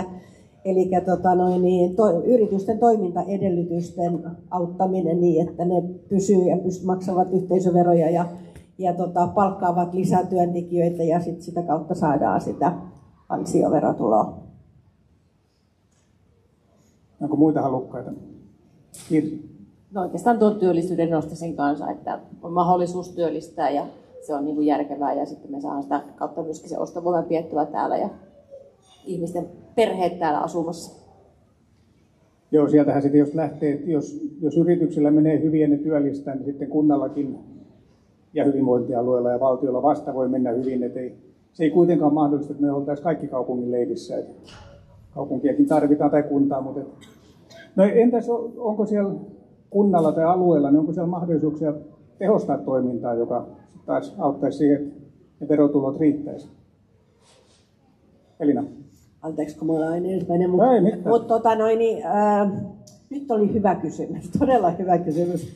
yritysten toimintaedellytysten auttaminen niin, että ne pysyy ja maksavat yhteisöveroja ja palkkaavat lisää työntekijöitä ja sitä kautta saadaan sitä ansioverotuloa. Onko muita halukkaita? Kirsi. No oikeastaan tuon työllisyyden nostaisin kanssa, että on mahdollisuus työllistää ja se on järkevää ja sitten me saadaan sitä kautta myöskin se ostovoiman piettyä täällä ja ihmisten perheet täällä asumassa. Joo, sieltähän sitten jos lähtee, jos yrityksillä menee hyvin ja ne työllistää, niin sitten kunnallakin ja hyvinvointialueella ja valtiolla vasta voi mennä hyvin. Se ei kuitenkaan mahdollista, että me oltaisiin kaikki kaupungin leivissä. Kaupunkiakin tarvitaan tai kuntaa, mutta no entäs onko siellä kunnalla tai alueella, niin onko siellä mahdollisuuksia tehostaa toimintaa, joka taas auttaisi siihen, että ne verotulot riittäisi? Elina. Anteeksi, kun mulla on ensimmäinen, nyt oli hyvä kysymys, todella hyvä kysymys.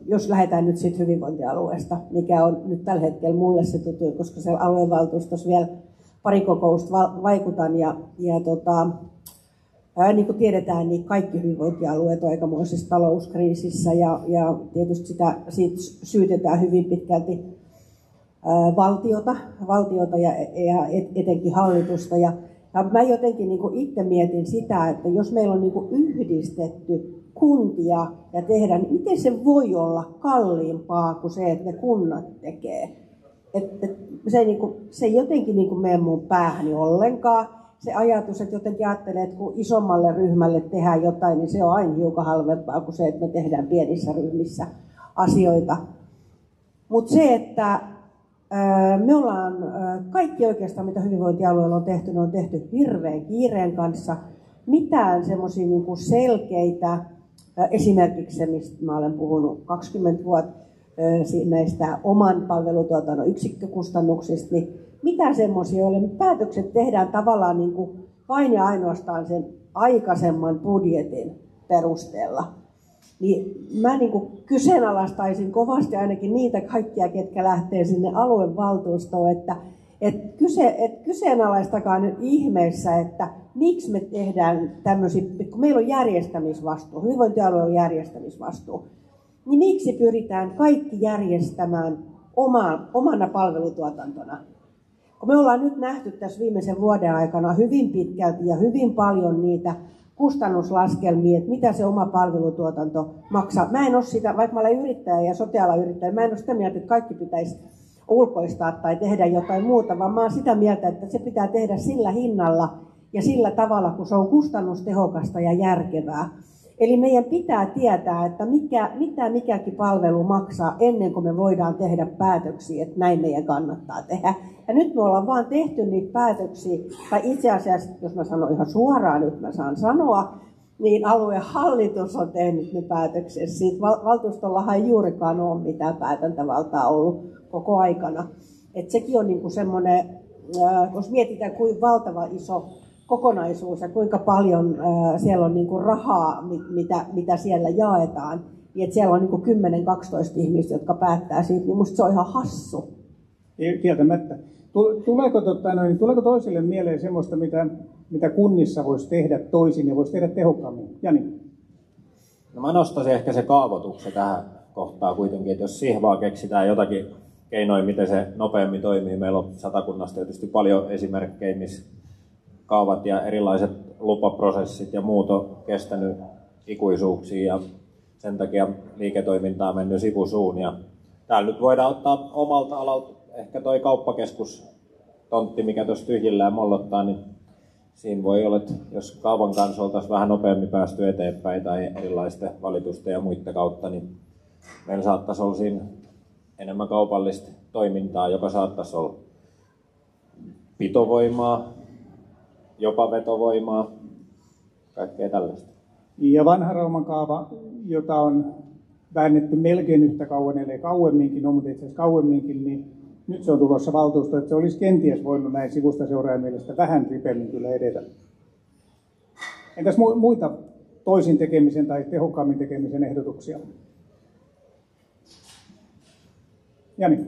Jos lähdetään nyt siitä hyvinvointialueesta, mikä on nyt tällä hetkellä mulle se tutu, koska siellä aluevaltuustossa vielä pari kokousta vaikutan niin kuin tiedetään, niin kaikki hyvinvointialueet on aikamoisessa talouskriisissä ja tietysti siitä syytetään hyvin pitkälti valtiota ja etenkin hallitusta. Ja mä jotenkin niin kuin itse mietin sitä, että jos meillä on niin kuin yhdistetty kuntia ja tehdään, niin miten se voi olla kalliimpaa kuin se, että ne kunnat tekee. Se ei jotenkin niin kuin mene mun päähäni ollenkaan. Se ajatus, että jotenkin ajattelee, että kun isommalle ryhmälle tehdään jotain, niin se on aina hiukan halvempaa kuin se, että me tehdään pienissä ryhmissä asioita. Mutta se, että me ollaan kaikki oikeastaan, mitä hyvinvointialueella on tehty, ne on tehty hirveän kiireen kanssa. Mitään semmoisia niin kuin selkeitä, esimerkiksi se, mistä mä olen puhunut 20 vuotta näistä oman palvelutuotannon yksikkökustannuksista, niin mitä semmoisia ole. Päätökset tehdään tavallaan niin kuin vain ja ainoastaan sen aikaisemman budjetin perusteella. Niin mä niin kuin kyseenalaistaisin kovasti ainakin niitä kaikkia, ketkä lähtee sinne aluevaltuustoon, että kyseenalaistakaa nyt ihmeessä, että miksi me tehdään tämmöisiä, kun meillä on järjestämisvastuu, hyvinvointialueella on järjestämisvastuu, niin miksi pyritään kaikki järjestämään omana palvelutuotantona? Kun me ollaan nyt nähty tässä viimeisen vuoden aikana hyvin pitkälti ja hyvin paljon niitä kustannuslaskelmia, että mitä se oma palvelutuotanto maksaa. Mä en ole sitä, vaikka mä olen yrittäjä ja sote-alan yrittäjä, mä en ole sitä mieltä, että kaikki pitäisi ulkoistaa tai tehdä jotain muuta, vaan mä olen sitä mieltä, että se pitää tehdä sillä hinnalla ja sillä tavalla, kun se on kustannustehokasta ja järkevää. Eli meidän pitää tietää, että mitä mikäkin palvelu maksaa ennen kuin me voidaan tehdä päätöksiä, että näin meidän kannattaa tehdä. Ja nyt me ollaan vaan tehty niitä päätöksiä, tai itse asiassa, jos mä sanon ihan suoraan, nyt mä saan sanoa, niin aluehallitus on tehnyt ne päätöksiä. Siitä valtuustollahan ei juurikaan ole mitään päätäntävaltaa ollut koko aikana. Että sekin on niinku semmoinen, jos mietitään kuinka valtava iso kokonaisuus ja kuinka paljon siellä on niinku rahaa, mitä siellä jaetaan, niin että siellä on niinku 10-12 ihmistä, jotka päättää siitä, niin musta se on ihan hassu. Kieltämättä. Tuleeko toisille mieleen semmoista, mitä kunnissa voisi tehdä toisin ja voisi tehdä tehokkaammin? Jani? No mä nostaisin ehkä se kaavoituksen tähän kohtaan kuitenkin, että jos siihen vaan keksitään jotakin keinoja, miten se nopeammin toimii. Meillä on Satakunnassa tietysti paljon esimerkkejä, missä kaavat ja erilaiset lupaprosessit ja muut on kestänyt ikuisuuksia ja sen takia liiketoiminta on mennyt sivusuun. Ja täällä nyt voidaan ottaa omalta alalta ehkä toi kauppakeskustontti, mikä tuossa tyhjillään mollottaa, niin siinä voi olla, että jos kaavan kanssa oltaisiin vähän nopeammin päästy eteenpäin tai erilaisten valitusten ja muiden kautta, niin meillä saattaisi olla siinä enemmän kaupallista toimintaa, joka saattaisi olla pitovoimaa, jopa vetovoimaa, kaikkea tällaista. Ja vanha Rauman kaava, jota on väännetty melkein yhtä kauan, eli kauemminkin, mutta itse asiassa kauemminkin, niin nyt se on tulossa valtuusto, että se olisi kenties voinut näin sivusta seuraajan mielestä vähän ripeämmin kyllä edetä. Entäs muita toisin tekemisen tai tehokkaammin tekemisen ehdotuksia? Jani?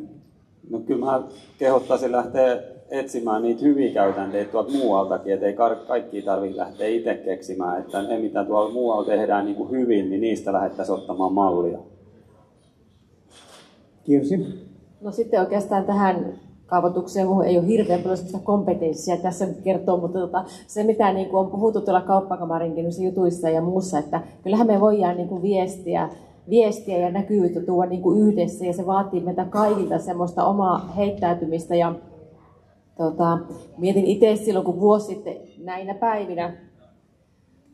No kyllä mä kehottaisin lähteä etsimään niitä hyviä käytänteitä tuolta muualtakin, ettei kaikki tarvitse lähteä itse keksimään, että ne mitä tuolla muualla tehdään niin kuin hyvin, niin niistä lähdettäisiin ottamaan mallia. Kirsi? No sitten oikeastaan tähän kaavoitukseen, kun ei ole hirveän paljon sitä kompetenssia tässä nyt kertoo, mutta se mitä niin kuin on puhuttu tuolla kauppakamarinkin jutuissa ja muussa, että kyllähän me voidaan niin kuin viestiä ja näkyvyyttä tuoda niin kuin yhdessä ja se vaatii meitä kaikilta semmoista omaa heittäytymistä ja mietin itse silloin, kun vuosi sitten näinä päivinä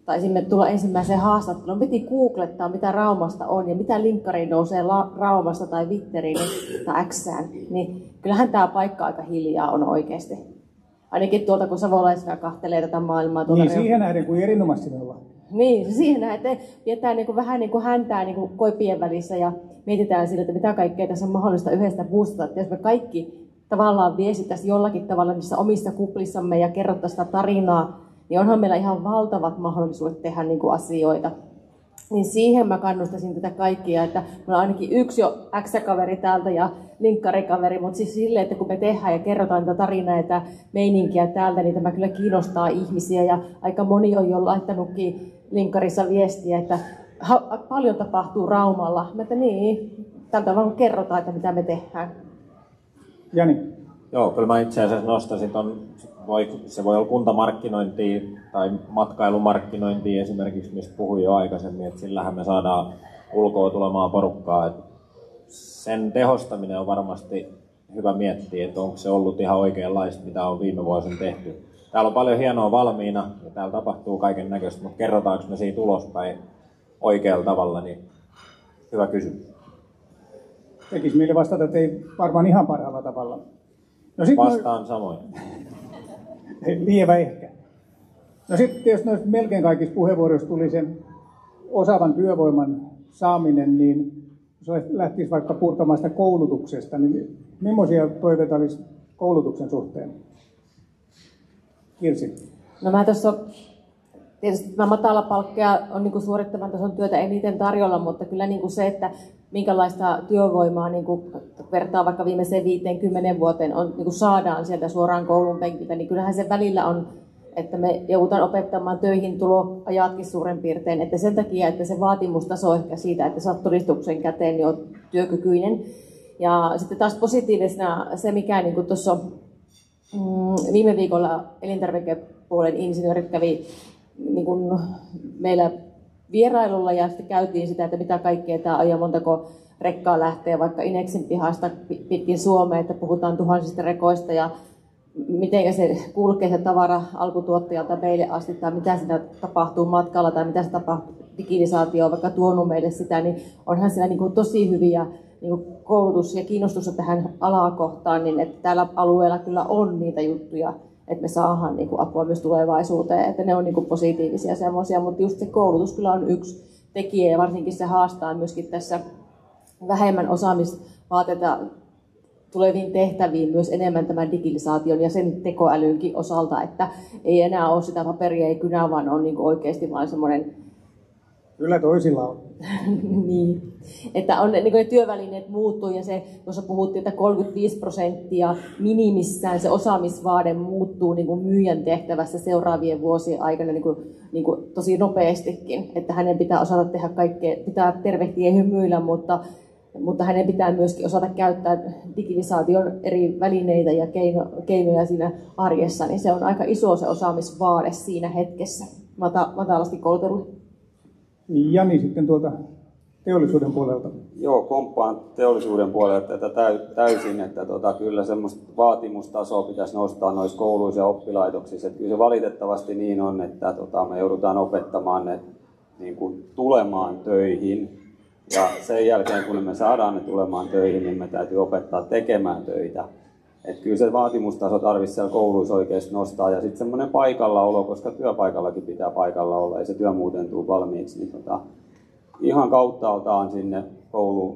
taisimme tulla ensimmäiseen haastatteluun, piti googlettaa, mitä Raumasta on ja mitä linkkariin nousee Raumasta tai Vitteriin tai Xään, niin kyllähän tämä paikka aika hiljaa on oikeasti. Ainakin tuolta, kun savolaisena kahtelee tätä maailmaa. Niin, siihen nähden, kuin erinomaisesti me ollaan. Niin, siihen nähden, että pidetään niin kuin vähän niin kuin häntää niin kuin koipien välissä ja mietitään sillä, että mitä kaikkea tässä on mahdollista yhdestä boostata. Että jos me kaikki tavallaan viestittäisiin jollakin tavalla niissä omissa kuplissamme ja kerrottaisiin sitä tarinaa, niin onhan meillä ihan valtavat mahdollisuudet tehdä niin kuin asioita. Niin siihen mä kannustaisin tätä kaikkia, että meillä on ainakin yksi jo X-kaveri täältä ja linkkarikaveri, mutta siis silleen, että kun me tehdään ja kerrotaan tätä tarinaa ja meininkiä täältä, niin tämä kyllä kiinnostaa ihmisiä ja aika moni on jo laittanutkin linkkarissa viestiä, että paljon tapahtuu Raumalla. Mä että niin, tältä vaan kerrotaan, että mitä me tehdään. Jani. Joo, kyllä mä itse asiassa nostaisin se voi olla kuntamarkkinointia tai matkailumarkkinointia esimerkiksi, mistä puhuin jo aikaisemmin, että sillähän me saadaan ulkoa tulemaan porukkaa. Että sen tehostaminen on varmasti hyvä miettiä, että onko se ollut ihan oikeanlaista, mitä on viime vuosina tehty. Täällä on paljon hienoa valmiina ja täällä tapahtuu kaiken näköistä, mutta kerrotaanko me siitä ulospäin oikealla tavalla, niin hyvä kysymys. Tekisi meille vastata, että ei varmaan ihan parhaalla tavalla. No vastaan samoin. Lievä ehkä. No sitten jos noista melkein kaikissa puheenvuoroissa tuli sen osaavan työvoiman saaminen, niin jos lähtisi vaikka purkamaan sitä koulutuksesta, niin millaisia toiveita olisi koulutuksen suhteen? Kirsi. No mä tuossa, tietysti tämä matalapalkkia on niin suorittavan tason työtä eniten tarjolla, mutta kyllä niin se, että minkälaista työvoimaa niin vertaa vaikka viimeiseen 5-10 vuoteen niin saadaan sieltä suoraan koulun penkiltä, niin kyllähän se välillä on, että me joudutaan opettamaan töihin tuloajatkin suuren piirtein, että sen takia, että se vaatimustaso ehkä siitä, että saat todistuksen käteen, niin on työkykyinen. Ja sitten taas positiivisena se, mikä niin tuossa viime viikolla elintarvikepuolen insinöörit kävi niin meillä vierailulla ja sitten käytiin sitä, että mitä kaikkea tämä on ja montako rekkaa lähtee vaikka Inexin pihasta pitkin Suomea, että puhutaan tuhansista rekoista ja miten se kulkee se tavara alkutuottajalta meille asti tai mitä siinä tapahtuu matkalla tai mitä se tapahtuu, digitalisaatio on vaikka tuonut meille sitä, niin onhan siellä niin tosi hyviä niin koulutus ja kiinnostusta tähän alakohtaan, niin että tällä alueella kyllä on niitä juttuja, että me saadaan niin apua myös tulevaisuuteen, että ne on niin positiivisia semmoisia, mutta just se koulutus kyllä on yksi tekijä ja varsinkin se haastaa myöskin tässä vähemmän osaamisvaateita tuleviin tehtäviin myös enemmän tämän digitalisaation ja sen tekoälynkin osalta, että ei enää ole sitä paperia ei kynää, vaan on niin oikeasti vain semmoinen. Kyllä toisilla on. Niin, että on, niin ne työvälineet muuttuu ja se, tuossa puhuttiin, että 35% minimissään se osaamisvaade muuttuu niin myyjän tehtävässä seuraavien vuosien aikana niin kuin tosi nopeastikin, että hänen pitää osata tehdä kaikkea, pitää tervehtiä ja hymyillä, mutta hänen pitää myöskin osata käyttää digitalisaation eri välineitä ja keinoja siinä arjessa, niin se on aika iso se osaamisvaade siinä hetkessä matalasti koulutetulle. Jani sitten tuolta teollisuuden puolelta. Joo, komppaan teollisuuden puolelta tätä täysin, että kyllä semmoista vaatimustasoa pitäisi nostaa noissa kouluissa ja oppilaitoksissa. Että kyllä se valitettavasti niin on, että me joudutaan opettamaan ne niin kuin tulemaan töihin. Ja sen jälkeen, kun me saadaan ne tulemaan töihin, niin me täytyy opettaa tekemään töitä. Että kyllä se vaatimustaso tarvitsisi siellä kouluissa oikeasti nostaa. Ja sitten semmoinen paikallaolo, koska työpaikallakin pitää paikalla olla, ei se työ muuten tule valmiiksi. Niin ihan kauttaaltaan sinne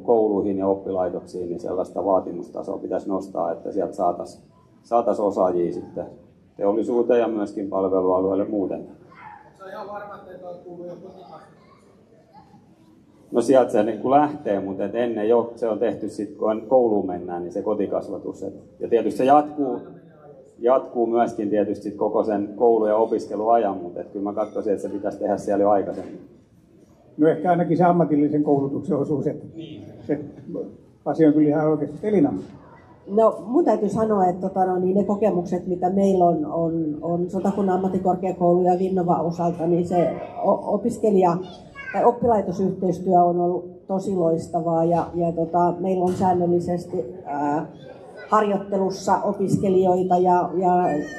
kouluihin ja oppilaitoksiin niin sellaista vaatimustasoa pitäisi nostaa, että sieltä saataisiin osaajia sitten teollisuuteen ja myöskin palvelualueelle muuten. Se on ihan varma, että ei ole kuullut jo kotikasvatukseen. No sieltä se niin lähtee, mutta ennen jo se on tehty sitten, kun kouluun mennään, niin se kotikasvatus. Ja tietysti se jatkuu myöskin tietysti koko sen koulu- ja opiskeluajan, mutta kyllä mä katsoisin, että se pitäisi tehdä siellä jo aikaisemmin. No ehkä ainakin se ammatillisen koulutuksen osuus, että se asia on kyllä ihan oikeasti. Elina? No mun täytyy sanoa, että niin ne kokemukset, mitä meillä on Sotakunnan ammattikorkeakoulu ja Vinnova osalta, niin se oppilaitosyhteistyö on ollut tosi loistavaa ja meillä on säännöllisesti harjoittelussa opiskelijoita ja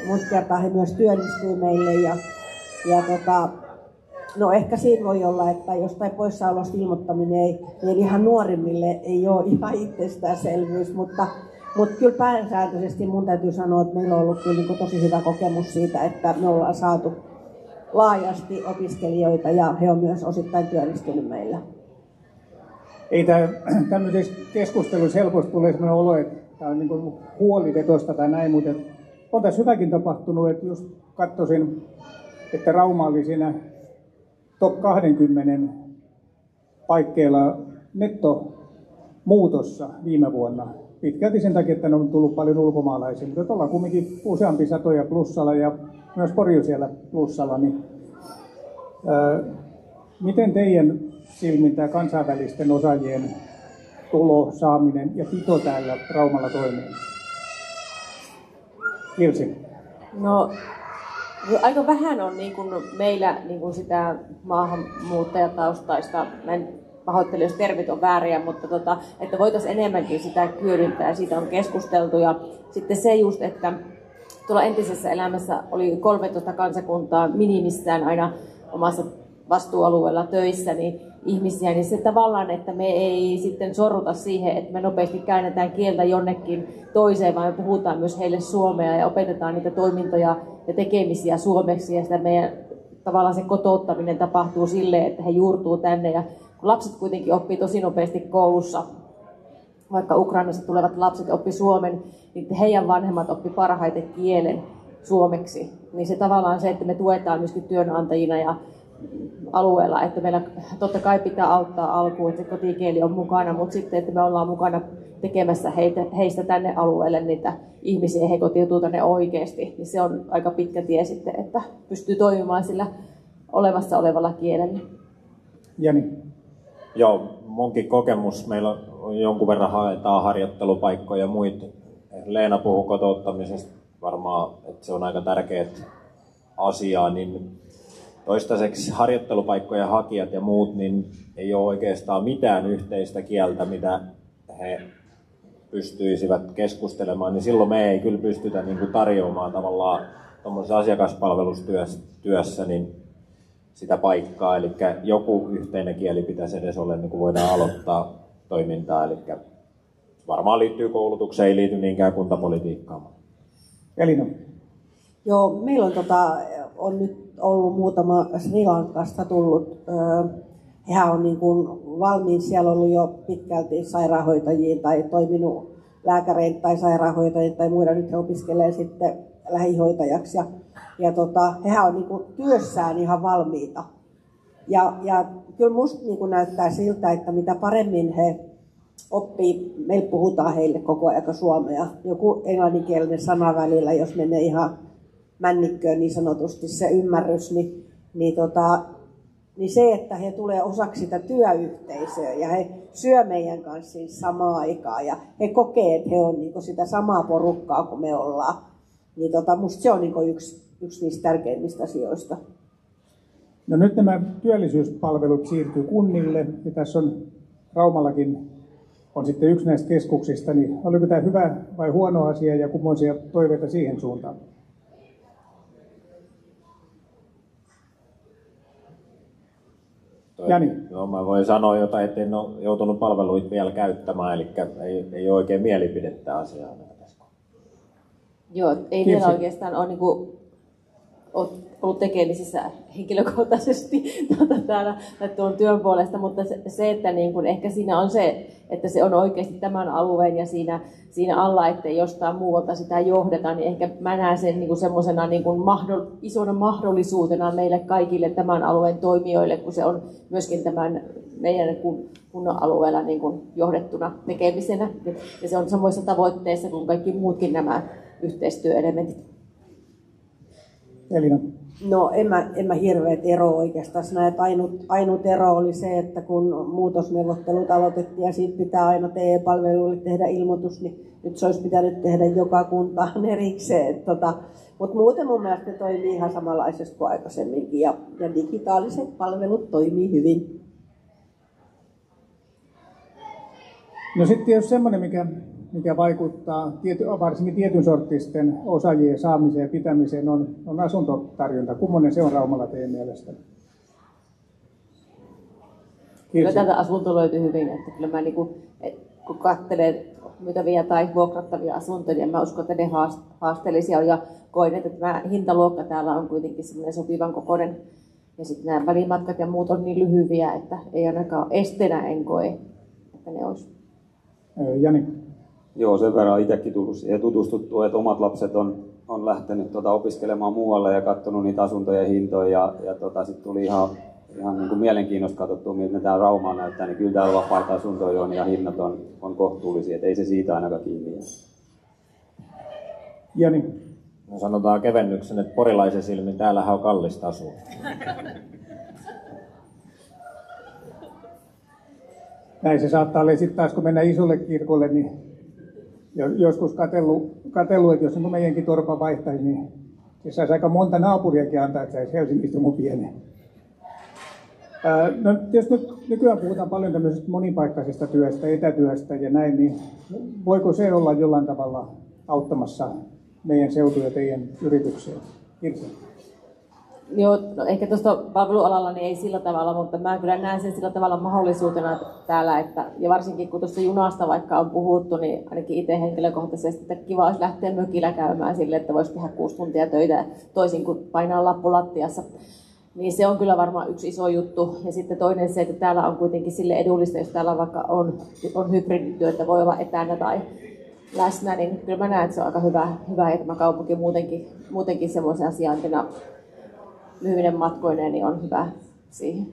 monta kertaa he myös työllistyy meille no ehkä siinä voi olla, että jostain poissaolosta ilmoittaminen ei ihan nuorimmille ei ole ihan itsestäänselvyys, mutta kyllä pääsääntöisesti mun täytyy sanoa, että meillä on ollut kyllä tosi hyvä kokemus siitä, että me ollaan saatu laajasti opiskelijoita ja he on myös osittain työllistynyt meillä. Ei tämmöisessä keskustelussa helposti tulee sellainen olo, että tämä on niin kuin huolivetosta tai näin, mutta on tässä hyväkin tapahtunut, että just katsoisin, että Rauma oli siinä top 20 paikkeilla nettomuutossa viime vuonna. Pitkälti sen takia, että ne on tullut paljon ulkomaalaisia, mutta ollaan kumminkin useampi satoja plussalla ja myös Pori siellä plussalla. Niin, miten teidän silmin tämä kansainvälisten osaajien tulo, saaminen ja pito täällä Raumalla toimii? Kirsi. No, aika vähän on niin kuin meillä niin kuin sitä maahanmuuttajataustaista, mä en pahoittele, jos termit on vääriä, mutta että voitaisiin enemmänkin sitä hyödyntää, siitä on keskusteltu. Ja sitten se just, että tuolla entisessä elämässä oli 13 kansakuntaa minimissään aina omassa vastuualueella töissä, niin ihmisiä, niin se tavallaan, että me ei sitten sorruta siihen, että me nopeasti käännetään kieltä jonnekin toiseen, vaan me puhutaan myös heille suomea ja opetetaan niitä toimintoja ja tekemisiä suomeksi, ja sitä meidän tavallaan se kotouttaminen tapahtuu silleen, että he juurtuu tänne, ja kun lapset kuitenkin oppii tosi nopeasti koulussa, vaikka Ukrainasta tulevat lapset oppi suomen, niin heidän vanhemmat oppi parhaiten kielen suomeksi, niin se tavallaan se, että me tuetaan myöskin työnantajina ja alueella, että meillä totta kai pitää auttaa alkuun, että se kotikieli on mukana, mutta sitten, että me ollaan mukana tekemässä heistä tänne alueelle niitä ihmisiä ja he kotiutuu tänne oikeasti, niin se on aika pitkä tie sitten, että pystyy toimimaan sillä olemassa olevalla kielellä. Jani. Joo, munkin kokemus. Meillä on jonkun verran haetaan harjoittelupaikkoja ja muita. Leena puhuu kotouttamisesta varmaan, että se on aika tärkeä asia, niin toistaiseksi harjoittelupaikkojen hakijat ja muut, niin ei ole oikeastaan mitään yhteistä kieltä, mitä he pystyisivät keskustelemaan, niin silloin me ei kyllä pystytä niin kuin tarjoamaan tavallaan tuommoisessa asiakaspalvelustyössä niin sitä paikkaa, eli joku yhteinen kieli pitäisi edes olla, niin kuin voidaan aloittaa toimintaa, eli varmaan liittyy koulutukseen, ei liity niinkään kuntapolitiikkaan. Elina. Joo, meillä on nyt ollut muutama Sri Lankasta tullut. Hehän on niin kuin valmiin, siellä on ollut jo pitkälti sairaanhoitajia tai toiminut lääkäreitä tai sairaanhoitajia tai muita, nyt he opiskelee sitten lähihoitajaksi. Ja hehän on niin kuin työssään ihan valmiita. Ja kyllä musta niin kuin näyttää siltä, että mitä paremmin he oppii, meillä puhutaan heille koko ajan suomea. Joku englanninkielinen sana välillä, jos menee ihan männikköön niin sanotusti se ymmärrys, niin se, että he tulee osaksi sitä työyhteisöä ja he syö meidän kanssa siis samaan aikaan ja he kokee, että he on niin sitä samaa porukkaa kuin me ollaan, niin musta se on niin yksi niistä tärkeimmistä asioista. No nyt nämä työllisyyspalvelut siirtyy kunnille ja tässä on Raumallakin on sitten yksi näistä keskuksista, niin oliko tämä hyvä vai huono asia ja kummoisia toiveita siihen suuntaan? Jani. Joo, mä voin sanoa jotain, että en ole joutunut palveluita vielä käyttämään, eli ei ole oikein mielipidettä asiaa. Joo, ei vielä oikeastaan ole niin kuin, ollut tekemisissä henkilökohtaisesti täällä tuon työn puolesta, mutta se että niin kuin, ehkä siinä on se, että se on oikeasti tämän alueen ja siinä alla, ettei jostain muualta sitä johdeta, niin ehkä mä näen sen niin kuin semmoisena niin kuin isona mahdollisuutena meille kaikille tämän alueen toimijoille, kun se on myöskin tämän meidän kunnan alueella niin kuin johdettuna tekemisenä. Ja se on samoissa tavoitteissa kuin kaikki muutkin nämä yhteistyöelementit. Elina. No en mä hirveät eroa oikeastaan näe, että ainut ero oli se, että kun muutosneuvottelut aloitettiin ja siitä pitää aina TE-palveluille tehdä ilmoitus, niin nyt se olisi pitänyt tehdä joka kuntaan erikseen. Mutta muuten mun mielestä ne toimii ihan samanlaisesti kuin aikaisemminkin ja digitaaliset palvelut toimii hyvin. No sitten jos semmoinen, mikä vaikuttaa varsinkin tietyn sorttisten osaajien saamiseen ja pitämiseen, on asuntotarjonta. Kummoinen se on Raumalla teidän mielestä? Kyllä täältä asunto löytyy hyvin. Että kyllä mä kun katselen myytäviä tai vuokrattavia asuntoja, niin mä uskon, että ne haasteellisia on. Ja koen, että tämä hintaluokka täällä on kuitenkin semmoinen sopivan kokoinen. Ja sitten nämä välimatkat ja muut on niin lyhyviä, että ei ainakaan esteenä en koe, että ne olisi. Jani. Joo, sen verran itsekin tullut siihen tutustuttua, että omat lapset on lähtenyt opiskelemaan muualle ja katsonut niitä asuntojen hintoja ja sitten tuli ihan niin kuin mielenkiinnosta katsottua, miltä tämä Raumaa näyttää, niin kyllä täällä vapaita asuntoja on ja hinnat on kohtuullisia, että ei se siitä ainakaan kiinni jää. Jani. No sanotaan kevennyksen, että porilaisen silmin täällähän on kallista asua. Näin se saattaa olla. Sitten taas kun mennään isolle kirkolle, niin joskus katsellut, että jos niin meidänkin torpa vaihtaisi, niin se saisi aika monta naapuriakin antaa, että saisi Helsingistä mun pienen. No, jos nyt nykyään puhutaan paljon tämmöisestä monipaikkaisesta työstä, etätyöstä ja näin, niin voiko se olla jollain tavalla auttamassa meidän seutuja ja teidän yrityksiä? Kirsi. Joo, no ehkä tuosta palvelualalla niin ei sillä tavalla, mutta mä kyllä näen sen sillä tavalla mahdollisuutena täällä, ja varsinkin kun tuosta junasta vaikka on puhuttu, niin ainakin itse henkilökohtaisesti, että kiva olisi lähteä mökillä käymään sille, että voisi tehdä 6 tuntia töitä toisin kuin painaa lappu lattiassa. Niin se on kyllä varmaan yksi iso juttu. Ja sitten toinen se, että täällä on kuitenkin sille edullista, jos täällä vaikka on hybridityö, että voi olla etänä tai läsnä, niin kyllä mä näen, että se on aika hyvä ja tämä kaupunki muutenkin semmoisena sijaintina lyhyiden matkoineen niin on hyvä siihen.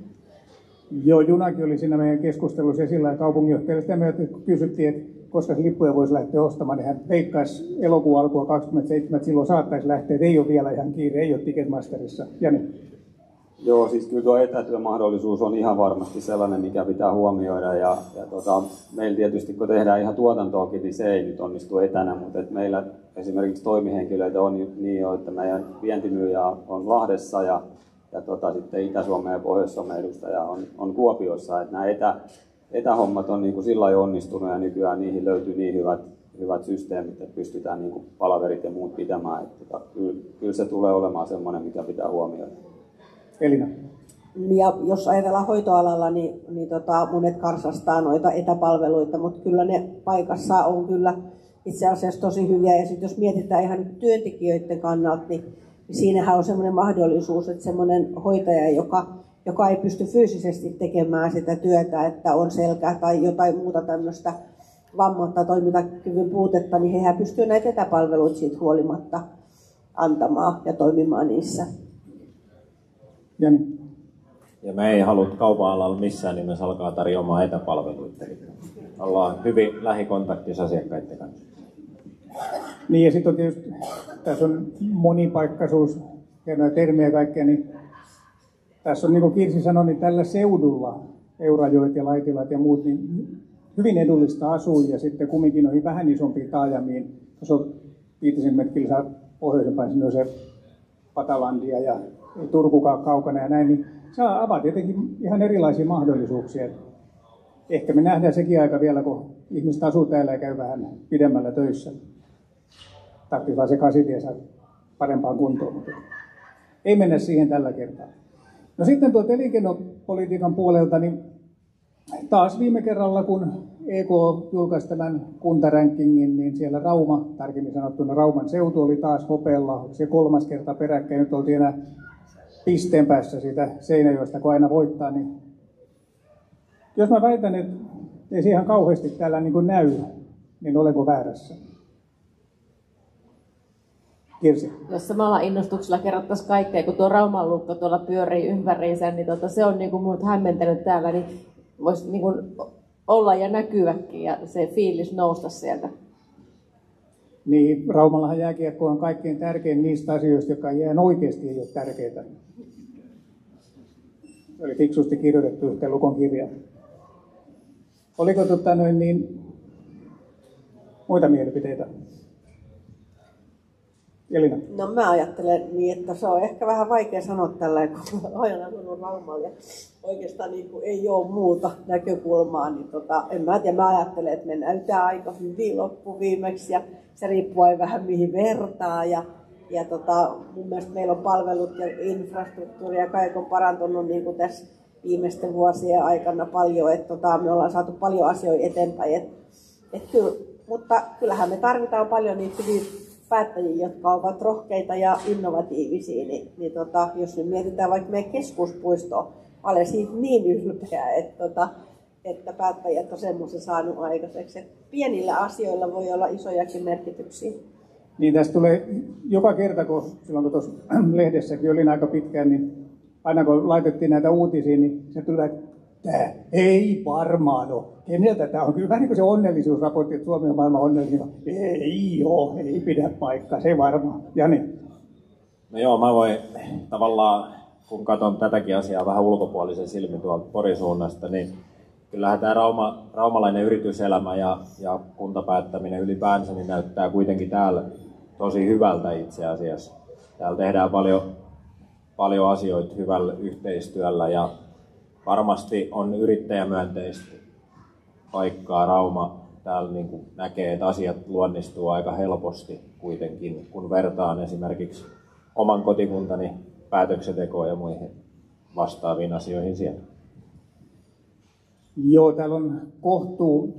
Joo, junakin oli siinä meidän keskustelussa esillä ja kaupunginjohtajalle sitä me kysyttiin, että koska lippuja voisi lähteä ostamaan, niin hän veikkaisi elokuun alkua 27, että silloin saattaisi lähteä, että ei ole vielä ihan kiire, ei ole Ticketmasterissa. Jani. Joo, siis kyllä tuo etätyömahdollisuus on ihan varmasti sellainen, mikä pitää huomioida. Ja meillä tietysti, kun tehdään ihan tuotantoakin, niin se ei nyt onnistu etänä, mutta meillä esimerkiksi toimihenkilöitä on niin jo, että meidän vientimyyjä on Lahdessa ja sitten Itä-Suomen ja Pohjois-Suomen edustaja on Kuopiossa. Että nämä etähommat on niin kuin sillä lailla onnistunut ja nykyään niihin löytyy niin hyvät systeemit, että pystytään niin kuin palaverit ja muut pitämään. Että kyllä se tulee olemaan semmoinen, mikä pitää huomioida. Elina. Ja jos ajatellaan hoitoalalla, niin monet karsastaa noita etäpalveluita, mutta kyllä ne paikassa on kyllä itse asiassa tosi hyviä. Ja sitten jos mietitään ihan työntekijöiden kannalta, niin siinähän on semmoinen mahdollisuus, että semmoinen hoitaja, joka ei pysty fyysisesti tekemään sitä työtä, että on selkä tai jotain muuta tämmöistä vammaa tai toimintakyvyn puutetta, niin hehän pystyy näitä etäpalveluita siitä huolimatta antamaan ja toimimaan niissä. Jani. Ja me ei halua kaupan alalla missään nimessä alkaa tarjoamaan etäpalveluita. Ollaan hyvin lähikontaktissa asiakkaiden kanssa. Niin ja sitten on tietysti, tässä on monipaikkaisuus, hienoja termiä ja kaikkea, niin tässä on niin kuin Kirsi sanoi, niin tällä seudulla, Eurajoet ja Laitilat ja muut, niin hyvin edullista asua ja sitten kumminkin on vähän isompiin taajamiin. Jos on 5 metriä pohjoisempaan, sinne on se Patalandia ja Turkukaan kaukana ja näin, niin se avaa tietenkin ihan erilaisia mahdollisuuksia. Ehkä me nähdään sekin aika vielä, kun ihmiset asuu täällä ja käy vähän pidemmällä töissä. Tarvitsisi vaan se kasitie saa parempaan kuntoon, mutta ei mennä siihen tällä kertaa. No sitten tuolta elinkeinopolitiikan puolelta, niin taas viime kerralla, kun EK julkaisi tämän kuntarankingin, niin siellä Rauma, tarkemmin sanottuna Rauman seutu oli taas hopealla. Se 3. kerta peräkkäin, nyt oltiin enää pisteen päässä siitä Seinäjoesta, kun aina voittaa. Niin jos mä väitän, että ei se ihan kauheasti täällä niin kuin näy, niin olenko väärässä? Kirsi. Jos samalla innostuksella kerrottaisiin kaikkea, kun tuo Rauman lukko tuolla pyörii ympäriinsä, niin se on niin kuin minut hämmentänyt täällä, niin voisi niin kuin olla ja näkyväkin ja se fiilis nousta sieltä. Niin, Raumallahan jääkiekko on kaikkein tärkein niistä asioista, jotka ihan oikeasti ei ole tärkeitä. Se oli fiksusti kirjoitettu yhteen Lukon kirjaan. Oliko muita mielipiteitä? Elina. No mä ajattelen niin, että se on ehkä vähän vaikea sanoa tällä, kun ajan asunut Raumalla ja oikeastaan niin kuin ei ole muuta näkökulmaa. Niin en mä tiedä, mä ajattelen, että me näytään aika hyvin loppuviimeksi ja se riippuu vähän mihin vertaa. Ja mun mielestä meillä on palvelut ja infrastruktuuri ja kaikki on parantunut niin kuin tässä viimeisten vuosien aikana paljon, että me ollaan saatu paljon asioita eteenpäin. Mutta kyllähän me tarvitaan paljon niitä hyviä päättäjiä, jotka ovat rohkeita ja innovatiivisia, niin jos nyt mietitään vaikka meidän keskuspuistoa, olen siitä niin ylpeä, että että päättäjät on semmoisen saanut aikaiseksi. Että pienillä asioilla voi olla isojakin merkityksiä. Niin tästä tulee joka kerta, kun silloin kun tuossa lehdessäkin olin aika pitkään, niin aina kun laitettiin näitä uutisia, niin se tuli, että tämä ei varmaan ole. Keneltä tämä on? Kyllä vähän niin kuin se onnellisuusraportti, että Suomi on maailman onnellisin. Ei ole, ei pidä paikkaa, se varmaan. Jani? No joo, mä voin tavallaan, kun katson tätäkin asiaa vähän ulkopuolisen silmin tuolta Porin suunnasta, niin kyllähän tämä raumalainen yrityselämä ja kuntapäättäminen ylipäänsä niin näyttää kuitenkin täällä tosi hyvältä itse asiassa. Täällä tehdään paljon asioita hyvällä yhteistyöllä ja varmasti on yrittäjämyönteistä paikkaa Rauma. Täällä niin kuin näkee, että asiat luonnistuu aika helposti kuitenkin, kun vertaan esimerkiksi oman kotikuntani päätöksentekoon ja muihin vastaaviin asioihin siellä. Joo, täällä on kohtuu,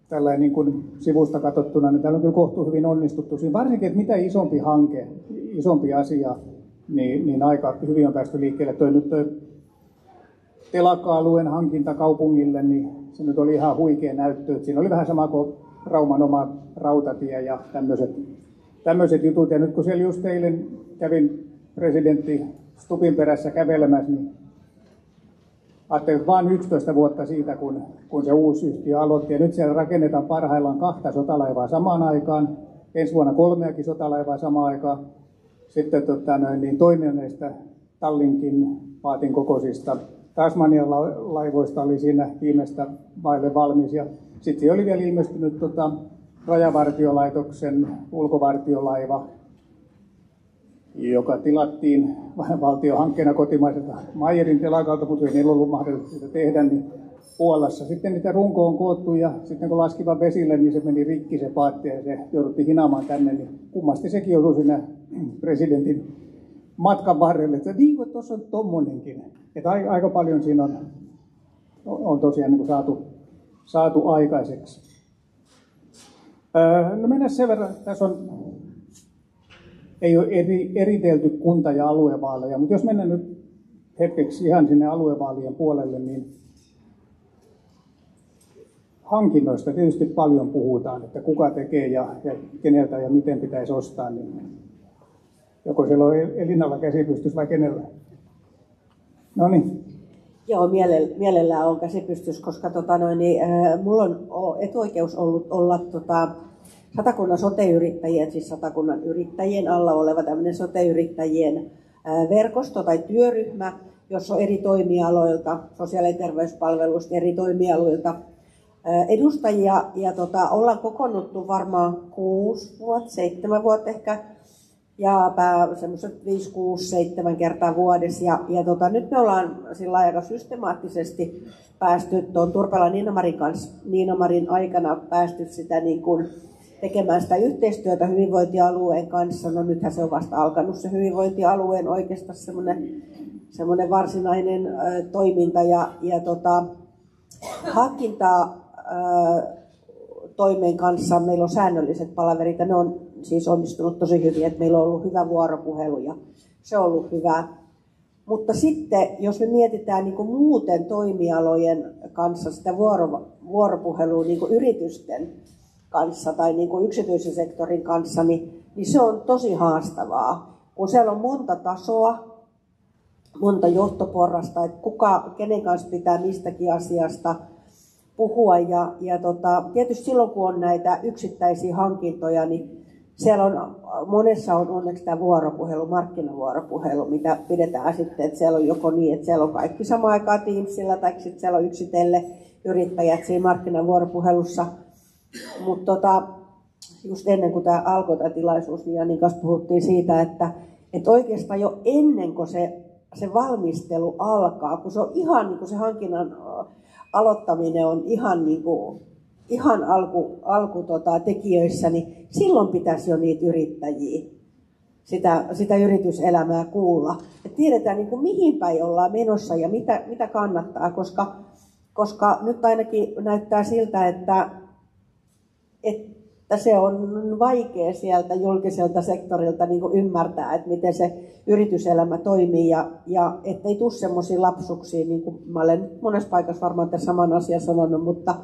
tällainen niin kuin sivusta katsottuna, niin täällä on kyllä kohtuu hyvin onnistuttu siinä. Varsinkin, että mitä isompi hanke, isompi asia, niin aika hyvin on päästy liikkeelle. Toi telakka-alueen hankinta kaupungille, niin se nyt oli ihan huikea näyttö. Siinä oli vähän sama kuin Rauman oma rautatie ja tämmöiset jutut. Ja nyt kun siellä just eilen kävin presidentti Stubbin perässä kävelemässä, niin ajattelin vain 11 vuotta siitä, kun se uusi yhtiö aloitti. Ja nyt siellä rakennetaan parhaillaan 2 sotalaivaa samaan aikaan. Ensi vuonna 3 sotalaivaa samaan aikaan. Sitten niin toinen näistä Tallinkin paatin kokoisista Tasmanian laivoista oli siinä viimeistä vaille valmis. Ja sitten oli vielä ilmestynyt Rajavartiolaitoksen ulkovartiolaiva, joka tilattiin valtiohankkeena kotimaiselta Meyerin telakalta, mutta ei niillä ollut mahdollisuutta tehdä, niin Puolassa. Sitten niitä runko on koottu ja sitten kun laskiva vesille, niin se meni rikki se paatti ja se jouduttiin hinaamaan tänne, niin kummasti sekin osui siinä presidentin matkan varrelle, että niin kuin tuossa on tommonenkin. Että aika paljon siinä on tosiaan niin kuin saatu aikaiseksi. No mennään sen verran, tässä ei ole eritelty kunta- ja aluevaaleja, mutta jos mennään nyt hetkeksi ihan sinne aluevaalien puolelle, niin hankinnoista tietysti paljon puhutaan, että kuka tekee ja keneltä ja miten pitäisi ostaa, niin joko siellä on Elinalla käsipystys vai kenellä? No niin. Joo, mielellään on käsipystys, koska mulla on etuoikeus ollut olla Satakunnan sote-yrittäjien, siis Satakunnan yrittäjien alla oleva tämmöinen sote-yrittäjien verkosto tai työryhmä, jossa on eri toimialoilta, sosiaali- ja terveyspalveluista eri toimialoilta edustajia. Ja ollaan kokoonnuttu varmaan 6 vuotta, 7 vuotta ehkä, ja semmoiset 5, 6, 7 kertaa vuodessa. Ja nyt me ollaan sillä aika systemaattisesti päästy tuon Turpelan Niinamarin aikana päästy sitä niin kuin tekemään sitä yhteistyötä hyvinvointialueen kanssa. No nythän se on vasta alkanut se hyvinvointialueen oikeastaan semmoinen varsinainen toiminta ja hankintaa toimeen kanssa. Meillä on säännölliset palaverit ja ne on siis onnistunut tosi hyvin, että meillä on ollut hyvä vuoropuhelu ja se on ollut hyvä. Mutta sitten, jos me mietitään niin kuin muuten toimialojen kanssa sitä vuoropuhelua niin kuin yritysten kanssa tai niin kuin yksityisen sektorin kanssa, niin se on tosi haastavaa. Kun siellä on monta tasoa, monta johtoporrasta, että kenen kanssa pitää mistäkin asiasta puhua. Ja tietysti silloin, kun on näitä yksittäisiä hankintoja, niin siellä monessa on onneksi tämä vuoropuhelu, markkinavuoropuhelu, mitä pidetään sitten, että siellä on joko niin, että siellä on kaikki samaan aikaan Teamsilla, tai sitten siellä on yksitellen yrittäjät siinä markkinavuoropuhelussa. Mutta just ennen kuin tämä alkoi tämä tilaisuus, niin Janin kanssa puhuttiin siitä, että oikeastaan jo ennen kuin se valmistelu alkaa, kun se on ihan niin kuin se hankinnan aloittaminen on ihan alku tekijöissä, niin silloin pitäisi jo niitä yrittäjiä, sitä yrityselämää kuulla. Et tiedetään niin kuin mihin päin ollaan menossa ja mitä kannattaa, koska nyt ainakin näyttää siltä, että että se on vaikea sieltä julkiselta sektorilta niin kuin ymmärtää, että miten se yrityselämä toimii ja ettei tule semmoisia lapsuksia, niin kuin mä olen monessa paikassa varmaan tämän saman asian sanonut, mutta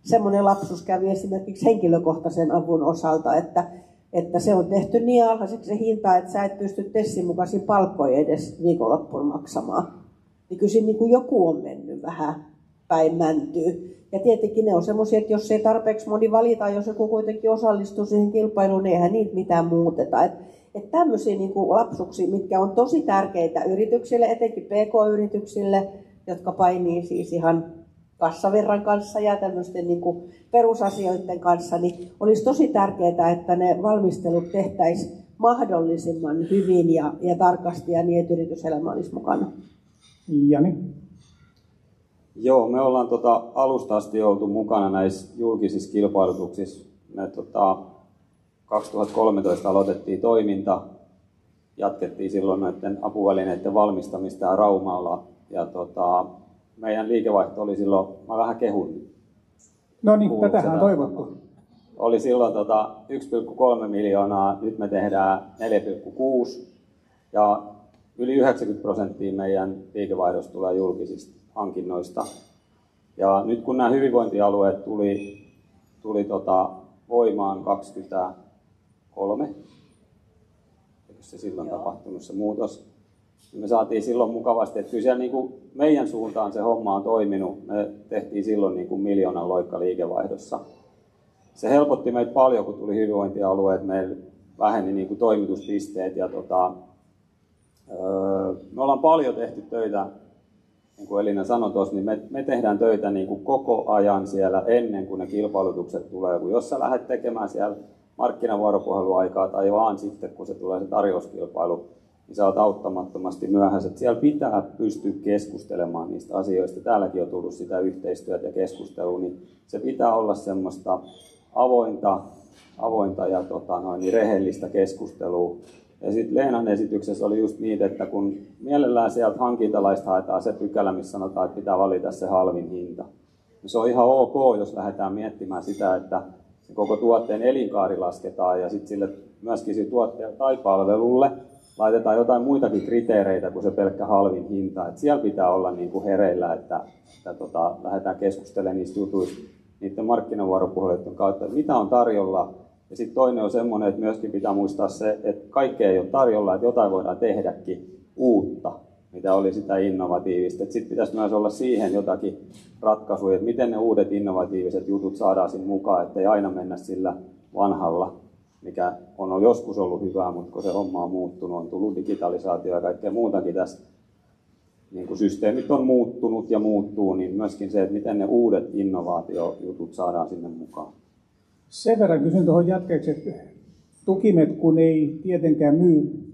semmoinen lapsus kävi esimerkiksi henkilökohtaisen avun osalta, että se on tehty niin alhaiseksi se hinta, että sä et pysty TESin mukaisiin palkkoja edes viikonloppuun maksamaan. Niin kyllä niin kuin joku on mennyt vähän päin mäntyy. Ja tietenkin ne on semmoisia, että jos ei tarpeeksi moni valita, jos joku kuitenkin osallistuu siihen kilpailuun, niin eihän niitä mitään muuteta. Että tämmöisiä niin kuin lapsuksia, mitkä on tosi tärkeitä yrityksille, etenkin PK-yrityksille, jotka painii siis ihan kassavirran kanssa ja tämmöisten niin kuin perusasioiden kanssa, niin olisi tosi tärkeää, että ne valmistelut tehtäisiin mahdollisimman hyvin ja tarkasti ja niin, että yrityselämä olisi mukana. Jani? Joo, me ollaan alusta asti oltu mukana näissä julkisissa kilpailutuksissa. Me 2013 aloitettiin toiminta, jatkettiin silloin näiden apuvälineiden valmistamista Raumalla ja meidän liikevaihto oli silloin, mä vähän kehun. No niin, tätähän on toivottu. Oli silloin 1,3 miljoonaa, nyt me tehdään 4,6 ja yli 90% meidän liikevaihdosta tulee julkisista hankinnoista. Ja nyt kun nämä hyvinvointialueet tuli voimaan 23, eikö se silloin tapahtunut se muutos, niin me saatiin silloin mukavasti, että kyllä siellä niin kuin meidän suuntaan se homma on toiminut. Me tehtiin silloin niin kuin 1 miljoonan loikka liikevaihdossa. Se helpotti meitä paljon, kun tuli hyvinvointialueet, meillä väheni niin kuin toimituspisteet ja me ollaan paljon tehty töitä, niin kuin Elina sanoi tuossa, niin me tehdään töitä niin kuin koko ajan siellä ennen kuin ne kilpailutukset tulee. Kun jos sä lähdet tekemään siellä markkinavuoropuheluaikaa tai vaan sitten, kun se tulee se tarjouskilpailu, niin sä oot auttamattomasti myöhässä. Siellä pitää pystyä keskustelemaan niistä asioista. Täälläkin on tullut sitä yhteistyötä ja keskustelua, niin se pitää olla semmoista avointa ja rehellistä keskustelua. Ja sitten Leenan esityksessä oli just niin, että kun mielellään sieltä hankintalaista haetaan se pykälä, missä sanotaan, että pitää valita se halvin hinta. Ja se on ihan ok, jos lähdetään miettimään sitä, että se koko tuotteen elinkaari lasketaan ja sitten sille myöskin sille tuotteelle tai palvelulle laitetaan jotain muitakin kriteereitä kuin se pelkkä halvin hinta. Et siellä pitää olla niinku hereillä, että lähdetään keskustelemaan niistä jutuista niiden markkinavuoropuheluiden kautta, että mitä on tarjolla. Ja sitten toinen on semmoinen, että myöskin pitää muistaa se, että kaikkea ei ole tarjolla, että jotain voidaan tehdäkin uutta, mitä oli sitä innovatiivista. Sitten pitäisi myös olla siihen jotakin ratkaisuja, että miten ne uudet innovatiiviset jutut saadaan sinne mukaan, ettei aina mennä sillä vanhalla, mikä on joskus ollut hyvää, mutta kun se homma on muuttunut, on tullut digitalisaatio ja kaikkea muutakin tässä. Niin kun systeemit on muuttunut ja muuttuu, niin myöskin se, että miten ne uudet innovaatiojutut saadaan sinne mukaan. Sen verran kysyn tuohon jatkeeksi, että Tukimet, kun ei tietenkään myy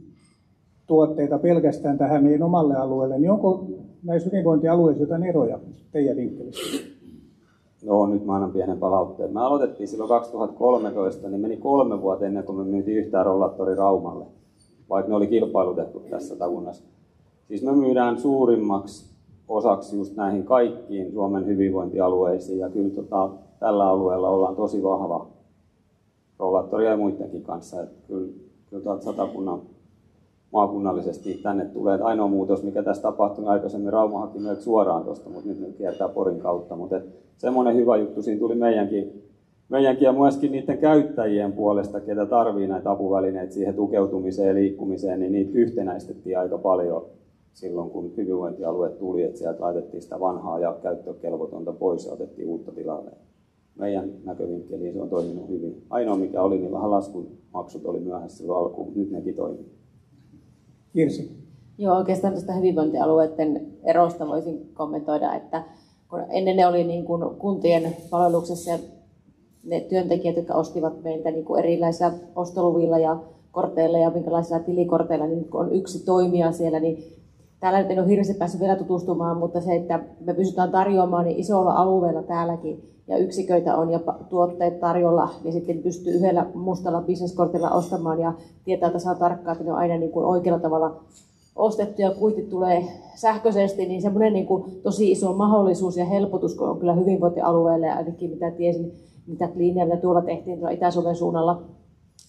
tuotteita pelkästään tähän meidän omalle alueelle, niin onko näissä hyvinvointialueissa jotain eroja teidän vinkkelistä? No nyt mä annan pienen palautteen. Me aloitettiin silloin 2013, niin meni 3 vuotta ennen kuin me myytiin yhtään rollattori Raumalle, vaikka ne oli kilpailutettu tässä Satakunnassa. Siis me myydään suurimmaksi osaksi just näihin kaikkiin Suomen hyvinvointialueisiin ja kyllä tällä alueella ollaan tosi vahva rollattoria ja muidenkin kanssa. Että kyllä Satakunnan maakunnallisesti tänne tulee. Että ainoa muutos, mikä tässä tapahtui aikaisemmin, Rauma haki meiltä suoraan tuosta, mutta nyt ne kiertää Porin kautta. Mutta semmoinen hyvä juttu siinä tuli meidänkin ja myöskin niiden käyttäjien puolesta, ketä tarvii näitä apuvälineitä siihen tukeutumiseen ja liikkumiseen, niin niitä yhtenäistettiin aika paljon silloin, kun hyvinvointialueet tuli, että sieltä laitettiin sitä vanhaa ja käyttökelvotonta pois ja otettiin uutta tilalle. Meidän näkövinkkeliin se on toiminut hyvin. Ainoa mikä oli, niin vähän laskumaksut oli myöhässä silloin alkuun, nyt nekin toimii. Kirsi. Joo, oikeastaan tästä hyvinvointialueiden erosta voisin kommentoida, että kun ennen ne oli niin kuin kuntien palveluksessa ja ne työntekijät, jotka ostivat meiltä niin kuin erilaisilla ostoluvilla ja korteilla ja minkälaisilla tilikorteilla, niin kun on yksi toimija siellä, niin täällä nyt en ole hirveästi päässyt vielä tutustumaan, mutta se, että me pystytään tarjoamaan niin isolla alueella täälläkin ja yksiköitä on ja tuotteet tarjolla ja sitten pystyy yhdellä mustalla bisneskortilla ostamaan ja tietää tasan tarkkaan, että ne on aina niin kuin oikealla tavalla ostettu ja kuitit tulee sähköisesti, niin semmoinen niin kuin tosi iso mahdollisuus ja helpotus, kun on kyllä hyvinvointialueelle ja ainakin mitä tiesin mitä kliiniä, mitä tuolla tehtiin tuolla Itä-Suomen suunnalla.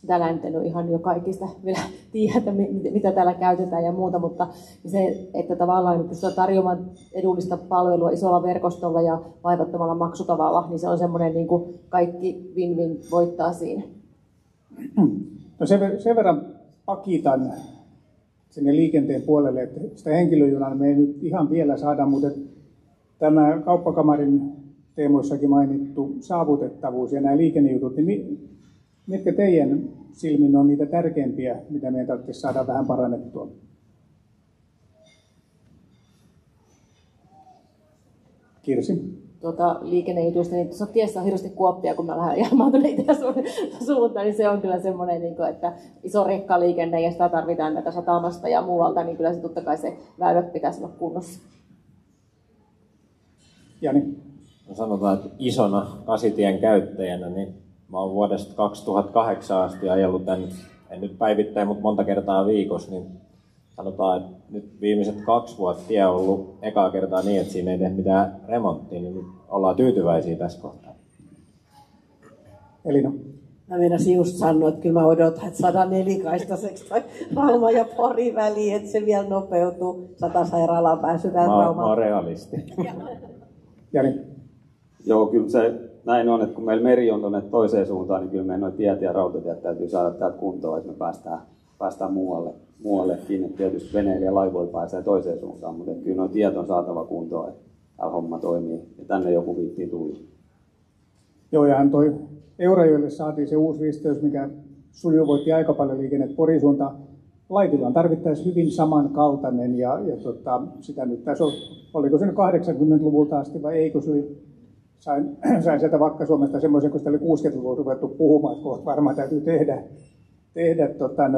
Täällä en ole ihan jo kaikista vielä tiedä, että mitä täällä käytetään ja muuta, mutta se, että tavallaan pystytään tarjoamaan edullista palvelua isolla verkostolla ja vaivattomalla maksutavalla, niin se on semmoinen niin kuin kaikki win-win voittaa siinä. No sen verran pakitan sinne liikenteen puolelle, että sitä henkilöjunaa me ei nyt ihan vielä saada, mutta tämä kauppakamarin teemoissakin mainittu saavutettavuus ja nämä liikennejutut, niin mitkä teidän silmin on niitä tärkeimpiä, mitä meidän tarvitsisi saada vähän parannettua? Kirsi? Liikennejutuista, niin tuossa tiessä on hirveästi kuoppia, kun mä lähden ajamaan tuonne Itä-suuntaan, niin se on kyllä semmoinen, että iso rekkaliikenne ja sitä tarvitaan näitä satamasta ja muualta, niin kyllä se totta kai se väylät pitäisi olla kunnossa. Jani? No sanotaan, että isona kasitien käyttäjänä, niin mä oon vuodesta 2008 asti ajellut tämän, en nyt päivittäin, mutta monta kertaa viikossa, niin sanotaan, että nyt viimeiset 2 vuotta tie on ollut ekaa kertaa niin, että siinä ei tehdä mitään remonttia, niin nyt ollaan tyytyväisiä tässä kohtaa. Elina? Mä meinasin just sanoa, että kyllä mä odotan, että 104-kaistaseksi toi Rauma ja Pori väliin, että se vielä nopeutuu. 100 sairaalaan pääsytään Raumaan. Mä oon realisti. Jani? Joo, kyllä se näin on, että kun meillä meri on tuonne toiseen suuntaan, niin kyllä meidän noin tiet ja rautatiet täytyy saada täältä kuntoon, että me päästään muuallekin. Että tietysti veneillä ja laivoilla pääsee toiseen suuntaan, mutta kyllä nuo tiet on saatava kuntoon, että täällä homma toimii ja tänne joku viittiin tuli. Joo, ja toi Eurajoelle saatiin se uusi risteys, mikä sujuvoitti aika paljon liikennettä Porin suuntaan. Laitilan tarvittaisiin hyvin samankaltainen ja sitä nyt tässä on, oliko se nyt 80-luvulta asti vai eikö se sain sieltä Vakka-Suomesta semmoisen, kun sitä oli 60-luvulla ruvettu puhumaan, että kohta varmaan täytyy tehdä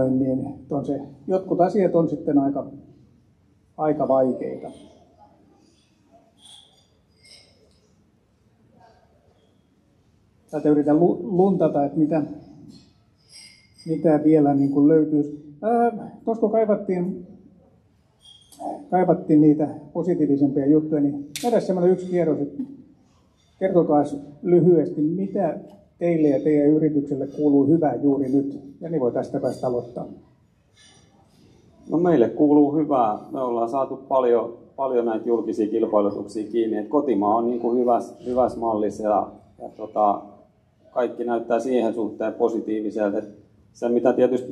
niin se, jotkut asiat on sitten aika vaikeita. Täältä yritän luntata, että mitä vielä niin kuin löytyisi. Tuossa kaivattiin niitä positiivisempia juttuja, niin käydään semmoinen yksi kierros, että kertokaa lyhyesti, mitä teille ja teidän yritykselle kuuluu hyvää juuri nyt, ja niin voi tästä päästä aloittaa. No meille kuuluu hyvää. Me ollaan saatu paljon näitä julkisia kilpailutuksia kiinni, että kotimaa on niin kuin hyvässä mallissa ja kaikki näyttää siihen suhteen positiiviselta. Se, mitä tietysti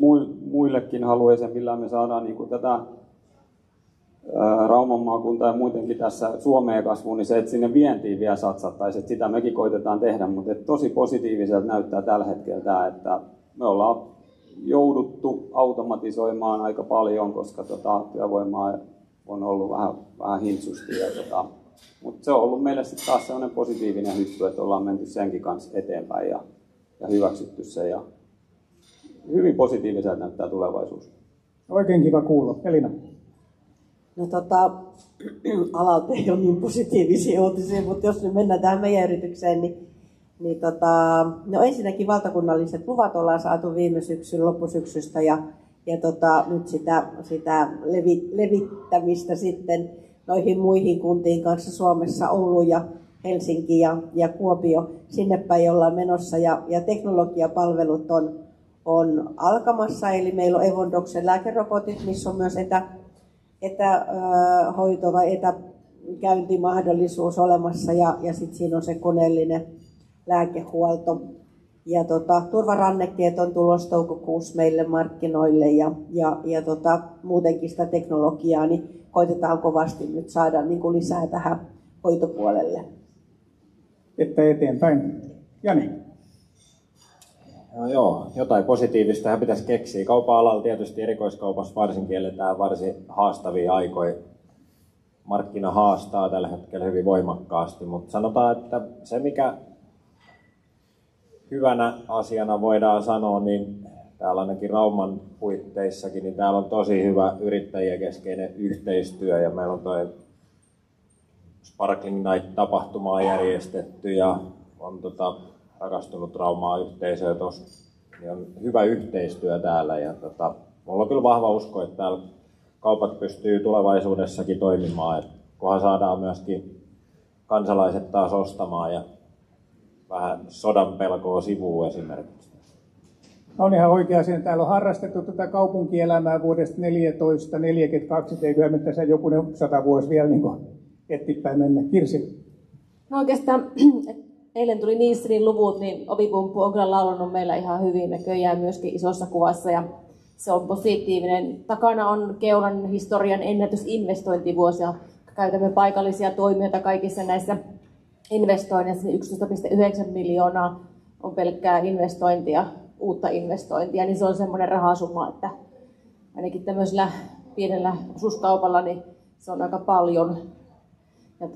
muillekin haluaisi, millä me saadaan niin kuin tätä Rauman maakuntaa ja muutenkin tässä Suomeen kasvuun, niin se, että sinne vientiin vielä satsattaisiin, että sitä mekin koitetaan tehdä, mutta tosi positiiviselta näyttää tällä hetkellä tämä, että me ollaan jouduttu automatisoimaan aika paljon, koska työvoimaa on ollut vähän hintsusti, mutta se on ollut meille sitten taas sellainen positiivinen hyppy, että ollaan menty senkin kanssa eteenpäin ja hyväksytty se ja hyvin positiiviselta näyttää tulevaisuus. Oikein kiva kuulla. Elina? No alalta ei ole niin positiivisia uutisia, mutta jos nyt mennään tähän meidän yritykseen, niin no ensinnäkin valtakunnalliset luvat ollaan saatu viime loppusyksystä ja nyt sitä levittämistä sitten noihin muihin kuntiin kanssa Suomessa, Oulu ja Helsinki ja Kuopio, sinne päin ollaan menossa ja teknologiapalvelut on alkamassa, eli meillä on Evondoksen lääkerobotit, missä on myös etähoito vai etäkäyntimahdollisuus olemassa ja sitten siinä on se koneellinen lääkehuolto. Ja turvarannekkeet on tulossa toukokuussa meille markkinoille ja muutenkin sitä teknologiaa, niin koitetaan kovasti nyt saada niin kuin lisää tähän hoitopuolelle. Että eteenpäin. Jani? No joo, jotain positiivista pitäisi keksiä. Kaupan alalla tietysti erikoiskaupassa varsinkin eletään varsin haastavia aikoja. Markkina haastaa tällä hetkellä hyvin voimakkaasti, mutta sanotaan, että se mikä hyvänä asiana voidaan sanoa, niin täällä ainakin Rauman puitteissakin, niin täällä on tosi hyvä yrittäjien keskeinen yhteistyö ja meillä on toi Sparkling Night-tapahtumaa järjestetty ja on rakastunut Raumaa yhteisöä tuossa. Niin on hyvä yhteistyö täällä ja mulla on kyllä vahva usko, että täällä kaupat pystyy tulevaisuudessakin toimimaan, että kunhan saadaan myöskin kansalaiset taas ostamaan ja vähän sodan pelkoa sivuun esimerkiksi? On ihan oikea sen. Täällä on harrastettu tätä kaupunkielämää vuodesta 1442, eiköhän me tässä jokunen 100 vuosi vielä niin eteenpäin mennä. Kirsi. No oikeastaan eilen tuli Nielsenin luvut, niin ovipumppu on kyllä laulanut meillä ihan hyvin näköjään myöskin isossa kuvassa ja se on positiivinen. Takana on Keulan historian ennätysinvestointivuosi ja käytämme paikallisia toimijoita kaikissa näissä investoinneissa. 11,9 miljoonaa on pelkkää investointia, uutta investointia, niin se on semmoinen rahasumma, että ainakin tämmöisellä pienellä osuuskaupalla niin se on aika paljon. Ja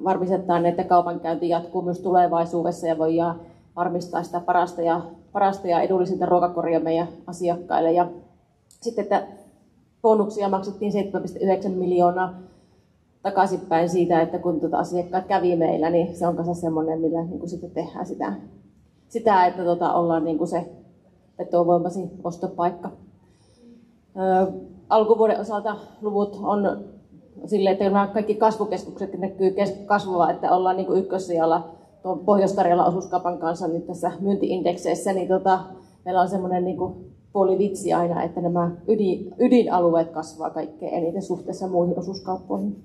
varmistetaan, että kaupankäynti jatkuu myös tulevaisuudessa ja voidaan varmistaa sitä parasta ja edullisinta ruokakoria meidän asiakkaille. Ja sitten, että bonuksia maksettiin 7,9 miljoonaa takaisinpäin siitä, että kun asiakkaat kävi meillä, niin se on kanssa semmoinen, millä niin sitten tehdään sitä että ollaan niin se vetovoimaisin ostopaikka. Alkuvuoden osalta luvut on silleen, että nämä kaikki kasvukeskukset näkyy kasvua, että ollaan niin ykkössijalla tuon Pohjois-Karjalan osuuskaupan kanssa nyt tässä myyntiindekseissä, niin meillä on semmoinen niin puoli vitsi aina, että nämä ydinalueet kasvaa kaikkein eniten suhteessa muihin osuuskauppoihin.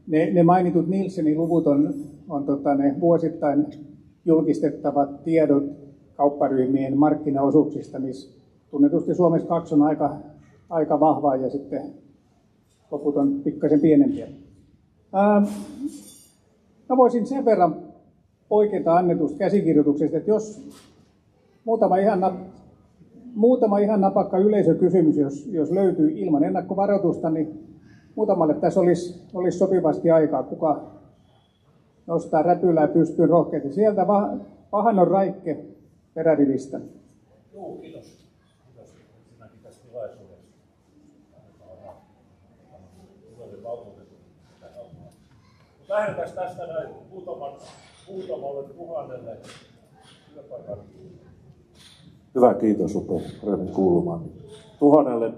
Ne mainitut Nielsenin luvut on ne vuosittain julkistettavat tiedot kaupparyhmien markkinaosuuksista, missä tunnetusti Suomessa 2 on aika vahvaa ja sitten loput on pikkasen pienempiä. Mä voisin sen verran poiketa annetusta käsikirjoituksesta, että jos muutama ihan napakka yleisökysymys, jos löytyy ilman ennakkovaroitusta, niin muutamalle tässä olisi sopivasti aikaa. Kuka nostaa räpylää pystyyn rohkeasti? Sieltä Pahanon Raikke perärivistä. Joo, kiitos. Sinäkin tässä tilaisuudessa. Lähdetään tästä näin muutamalle tuhannelle työpaikan. Hyvä, kiitos, Upe, paremmin kuulumaan. 1000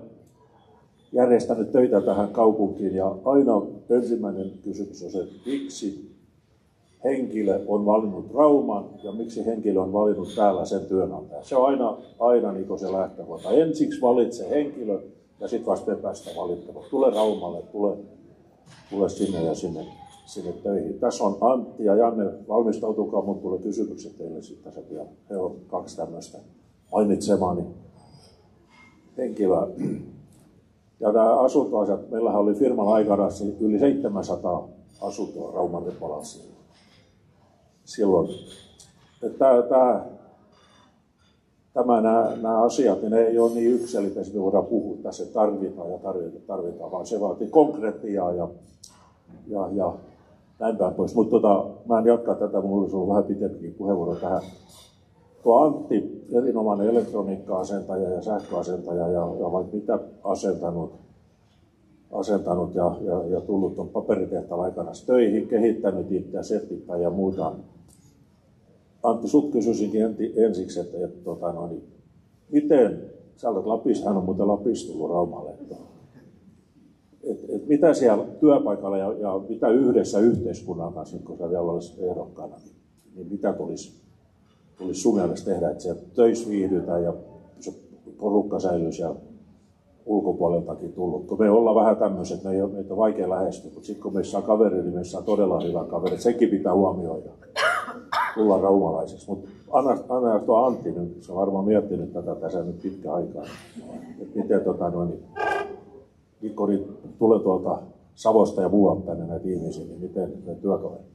järjestänyt töitä tähän kaupunkiin ja aina ensimmäinen kysymys on se, että miksi henkilö on valinnut Rauman ja miksi henkilö on valinnut täällä sen työnantajan. Se on aina niin se lähtökohta. Ensiksi valitse henkilö ja sitten vasta päästä valittamaan. Tule Raumalle, tule sinne ja sinne töihin. Tässä on Antti ja Janne, valmistautukaa, mutta tulee kysymykset teille sitten se pian. He on 2 tämmöistä mainitsemaani henkilöä. Ja nämä asuntoasiat, meillähän oli firman aikana yli 700 asuntoa Rauman Lepalassilla. Silloin, nämä asiat, niin ne ei ole niin yksilöllisesti, me voidaan puhua tässä, tarvitaan, vaan se vaatii konkretiaa ja näin päin pois. Mutta mä en jatka tätä, minulla olisi ollut vähän pitempikin puheenvuoro tähän. Tuo Antti, erinomainen elektroniikka-asentaja ja sähköasentaja ja vaikka mitä asentanut ja tullut tuon paperitehtaan aikana töihin, kehittänyt itseä, settipäin ja muuta. Antti, sut kysyisinkin ensiksi, että miten, sä olet Lapissa, hän on muuten Lapissa tullut Raumalle, että mitä siellä työpaikalla ja mitä yhdessä yhteiskunnan kanssa, kun sä vielä olisit ehdokkaana, niin mitä tulisi sun mielestä tehdä, että siellä töissä viihdytään ja se porukka säilyy siellä ulkopuoleltakin tullut. Kun me ollaan vähän tämmöiset, meitä on vaikea lähestyä, mutta sitten kun meissä on kaveri, niin meissä on todella hyvä kaveri. Sekin pitää huomioida, tulla raumalaiseksi. Mutta anna tuo Antti, niin se on varmaan miettinyt tätä tässä nyt pitkä aikaa. Että miten kun tulee tuolta Savosta ja muualta tänne näitä ihmisiä, niin miten ne työkaverit?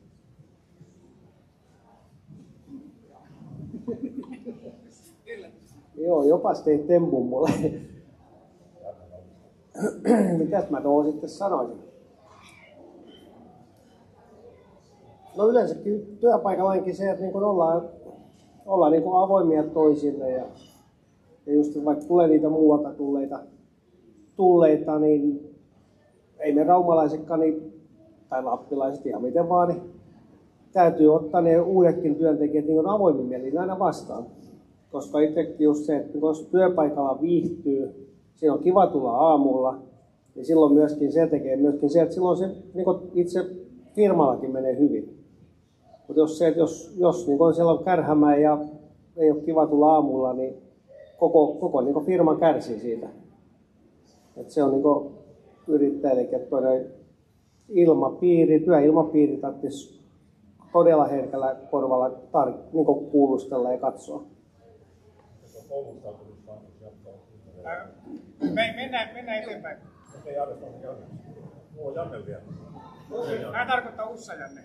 Joo, jopas teit tempun mulle. Mitäs mä tuohon sitten sanoisin? No yleensäkin työpaikalla ainakin se, että niin ollaan niin avoimia toisille ja just vaikka tulee niitä muualta tulleita, niin ei me raumalaisetkaan, tai lappilaiset ihan miten vaan, niin täytyy ottaa ne uudetkin työntekijät niin avoimin mielin aina vastaan. Koska itsekin just se, että jos työpaikalla viihtyy, siinä on kiva tulla aamulla, niin silloin myöskin se tekee myöskin se, että silloin se niin itse firmallakin menee hyvin. Mutta jos niin on siellä on kärhämää ja ei ole kiva tulla aamulla, niin koko niin firma kärsii siitä. Et se on niin yrittäjällekin, että työilmapiiri tarvitsisi todella herkällä korvalla niin kuulustella ja katsoa. Mennään eteenpäin. Tämä tarkoittaa Ussa-Janne.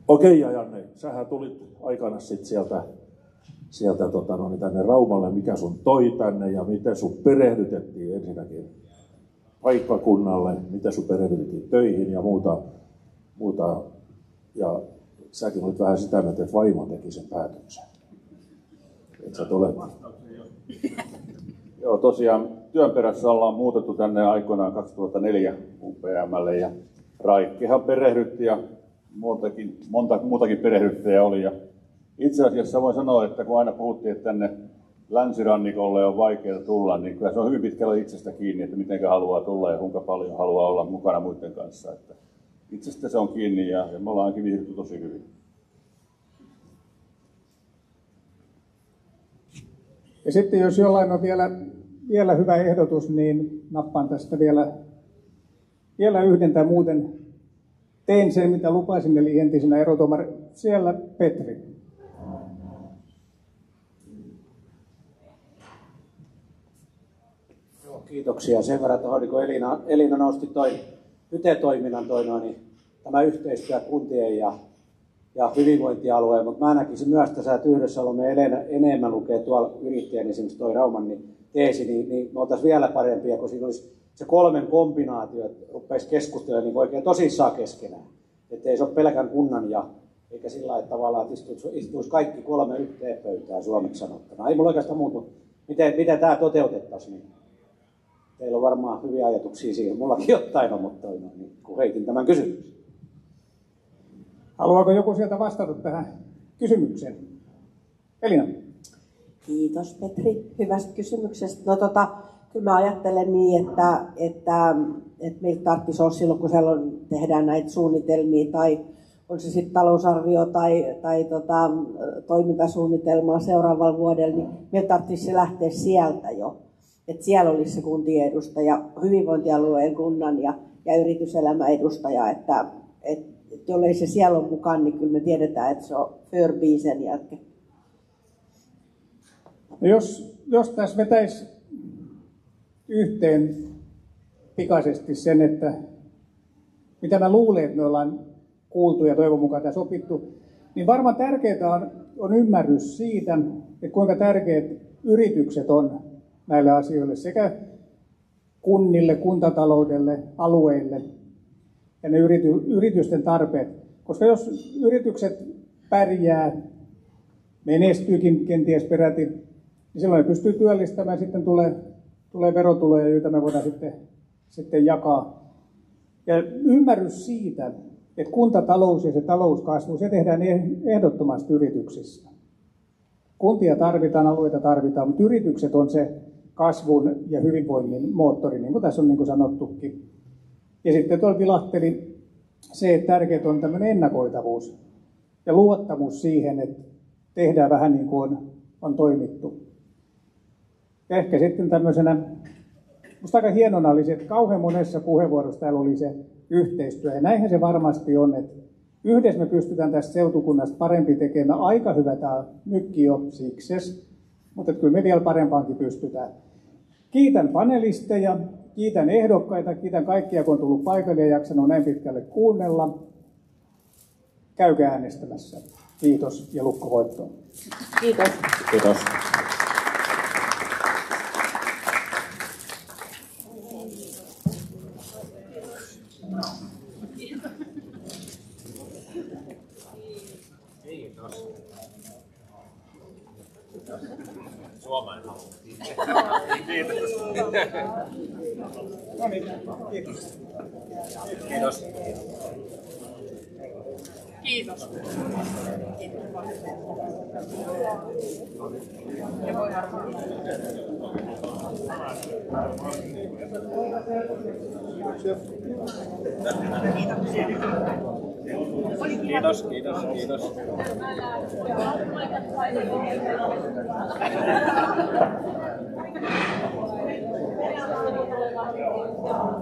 Okei, ja Janne, sähän tulit aikana sitten sieltä tänne Raumalle. Mikä sun toi tänne ja miten sun perehdytettiin ensinnäkin paikkakunnalle, miten sun perehdytettiin töihin ja muuta. Ja säkin olit vähän sitä mieltä, että vaimo teki sen päätöksen. Et sä olet. Joo, tosiaan työn perässä ollaan muutettu tänne aikoinaan 2004 UPM:lle ja Raikkihan perehdytti ja monta muutakin perehdyttäjää oli. Ja itse asiassa voin sanoa, että kun aina puhuttiin, että tänne länsirannikolle on vaikeaa tulla, niin kyllä se on hyvin pitkälle itsestä kiinni, että miten haluaa tulla ja kuinka paljon haluaa olla mukana muiden kanssa. Että itsestä se on kiinni ja me ollaan ainakin viihdytty tosi hyvin. Ja sitten jos jollain on vielä hyvä ehdotus, niin nappaan tästä vielä yhden tai muuten tein sen, mitä lupasin, eli entisenä erotuomari. Siellä Petri. Joo, kiitoksia. Sen verran tuohon, kun Elina nosti toi YTE-toiminnan tämä yhteistyö kuntien ja hyvinvointialueen, mutta mä näkisin myös tässä, että yhdessä olemme enemmän lukee tuolla yrittäjän esimerkiksi toi Rauman teesi, niin me oltaisiin vielä parempia, kun siinä olisi se 3 kombinaatio, että rupeaisi keskustelemaan niin oikein tosissaan keskenään. Että ei se ole pelkän kunnan eikä sillä lailla, että tavallaan istuisi kaikki 3 yhteen pöytään suomeksi sanottuna. Ei mulla oikeastaan muutu, miten tämä toteutettaisiin. Niin teillä on varmaan hyviä ajatuksia siihen. Mullakin jotain on, mutta niin, kun heitin tämän kysymyksen. Haluaako joku sieltä vastata tähän kysymykseen? Elina. Kiitos Petri hyvästä kysymyksestä. No kyllä mä ajattelen niin, että meiltä tarvitsisi olla silloin, kun siellä tehdään näitä suunnitelmia tai on se sitten talousarvio tai toimintasuunnitelmaa seuraavalla vuodella, niin meiltä tarvitsisi se lähteä sieltä jo. Että siellä olisi se kuntien edustaja, hyvinvointialueen kunnan ja yrityselämän edustaja, että jollei se siellä ole mukaan, niin kyllä me tiedetään, että se on förbi sen jälkeen. No jos tässä vetäisi yhteen pikaisesti sen, että mitä mä luulen, että me ollaan kuultu ja toivon mukaan tässä opittu, niin varmaan tärkeää on ymmärrys siitä, että kuinka tärkeät yritykset on näille asioille sekä kunnille, kuntataloudelle, alueille ja ne yritysten tarpeet. Koska jos yritykset pärjää, menestyykin kenties peräti, niin silloin ne pystyy työllistämään, sitten tulee verotuloja, joita me voidaan sitten jakaa. Ja ymmärrys siitä, että kuntatalous ja se talouskasvu, se tehdään ehdottomasti yrityksissä. Kuntia tarvitaan, alueita tarvitaan, mutta yritykset on se kasvun ja hyvinvoinnin moottori, niin kuin tässä on niin kuin sanottukin. Ja sitten tuolla vilahteli se, että tärkeää on tämmöinen ennakoitavuus ja luottamus siihen, että tehdään vähän niin kuin on toimittu. Ja ehkä sitten tämmöisenä, musta aika hienona oli se, että kauhean monessa puheenvuorossa täällä oli se yhteistyö. Ja näinhän se varmasti on, että yhdessä me pystytään tästä seutukunnasta parempi tekemään. Aika hyvä tämä nykki jo sikses, mutta kyllä me vielä parempaankin pystytään. Kiitän panelisteja, kiitän ehdokkaita, kiitän kaikkia, kun on tullut paikalle ja jaksanut näin pitkälle kuunnella. Käykää äänestämässä. Kiitos ja lukkovoittoon. Kiitos. Kiitos. Suomeen No niin, kiitos. Kiitos. Kiitos. Kiitos. Kiitos, kiitos, kiitos.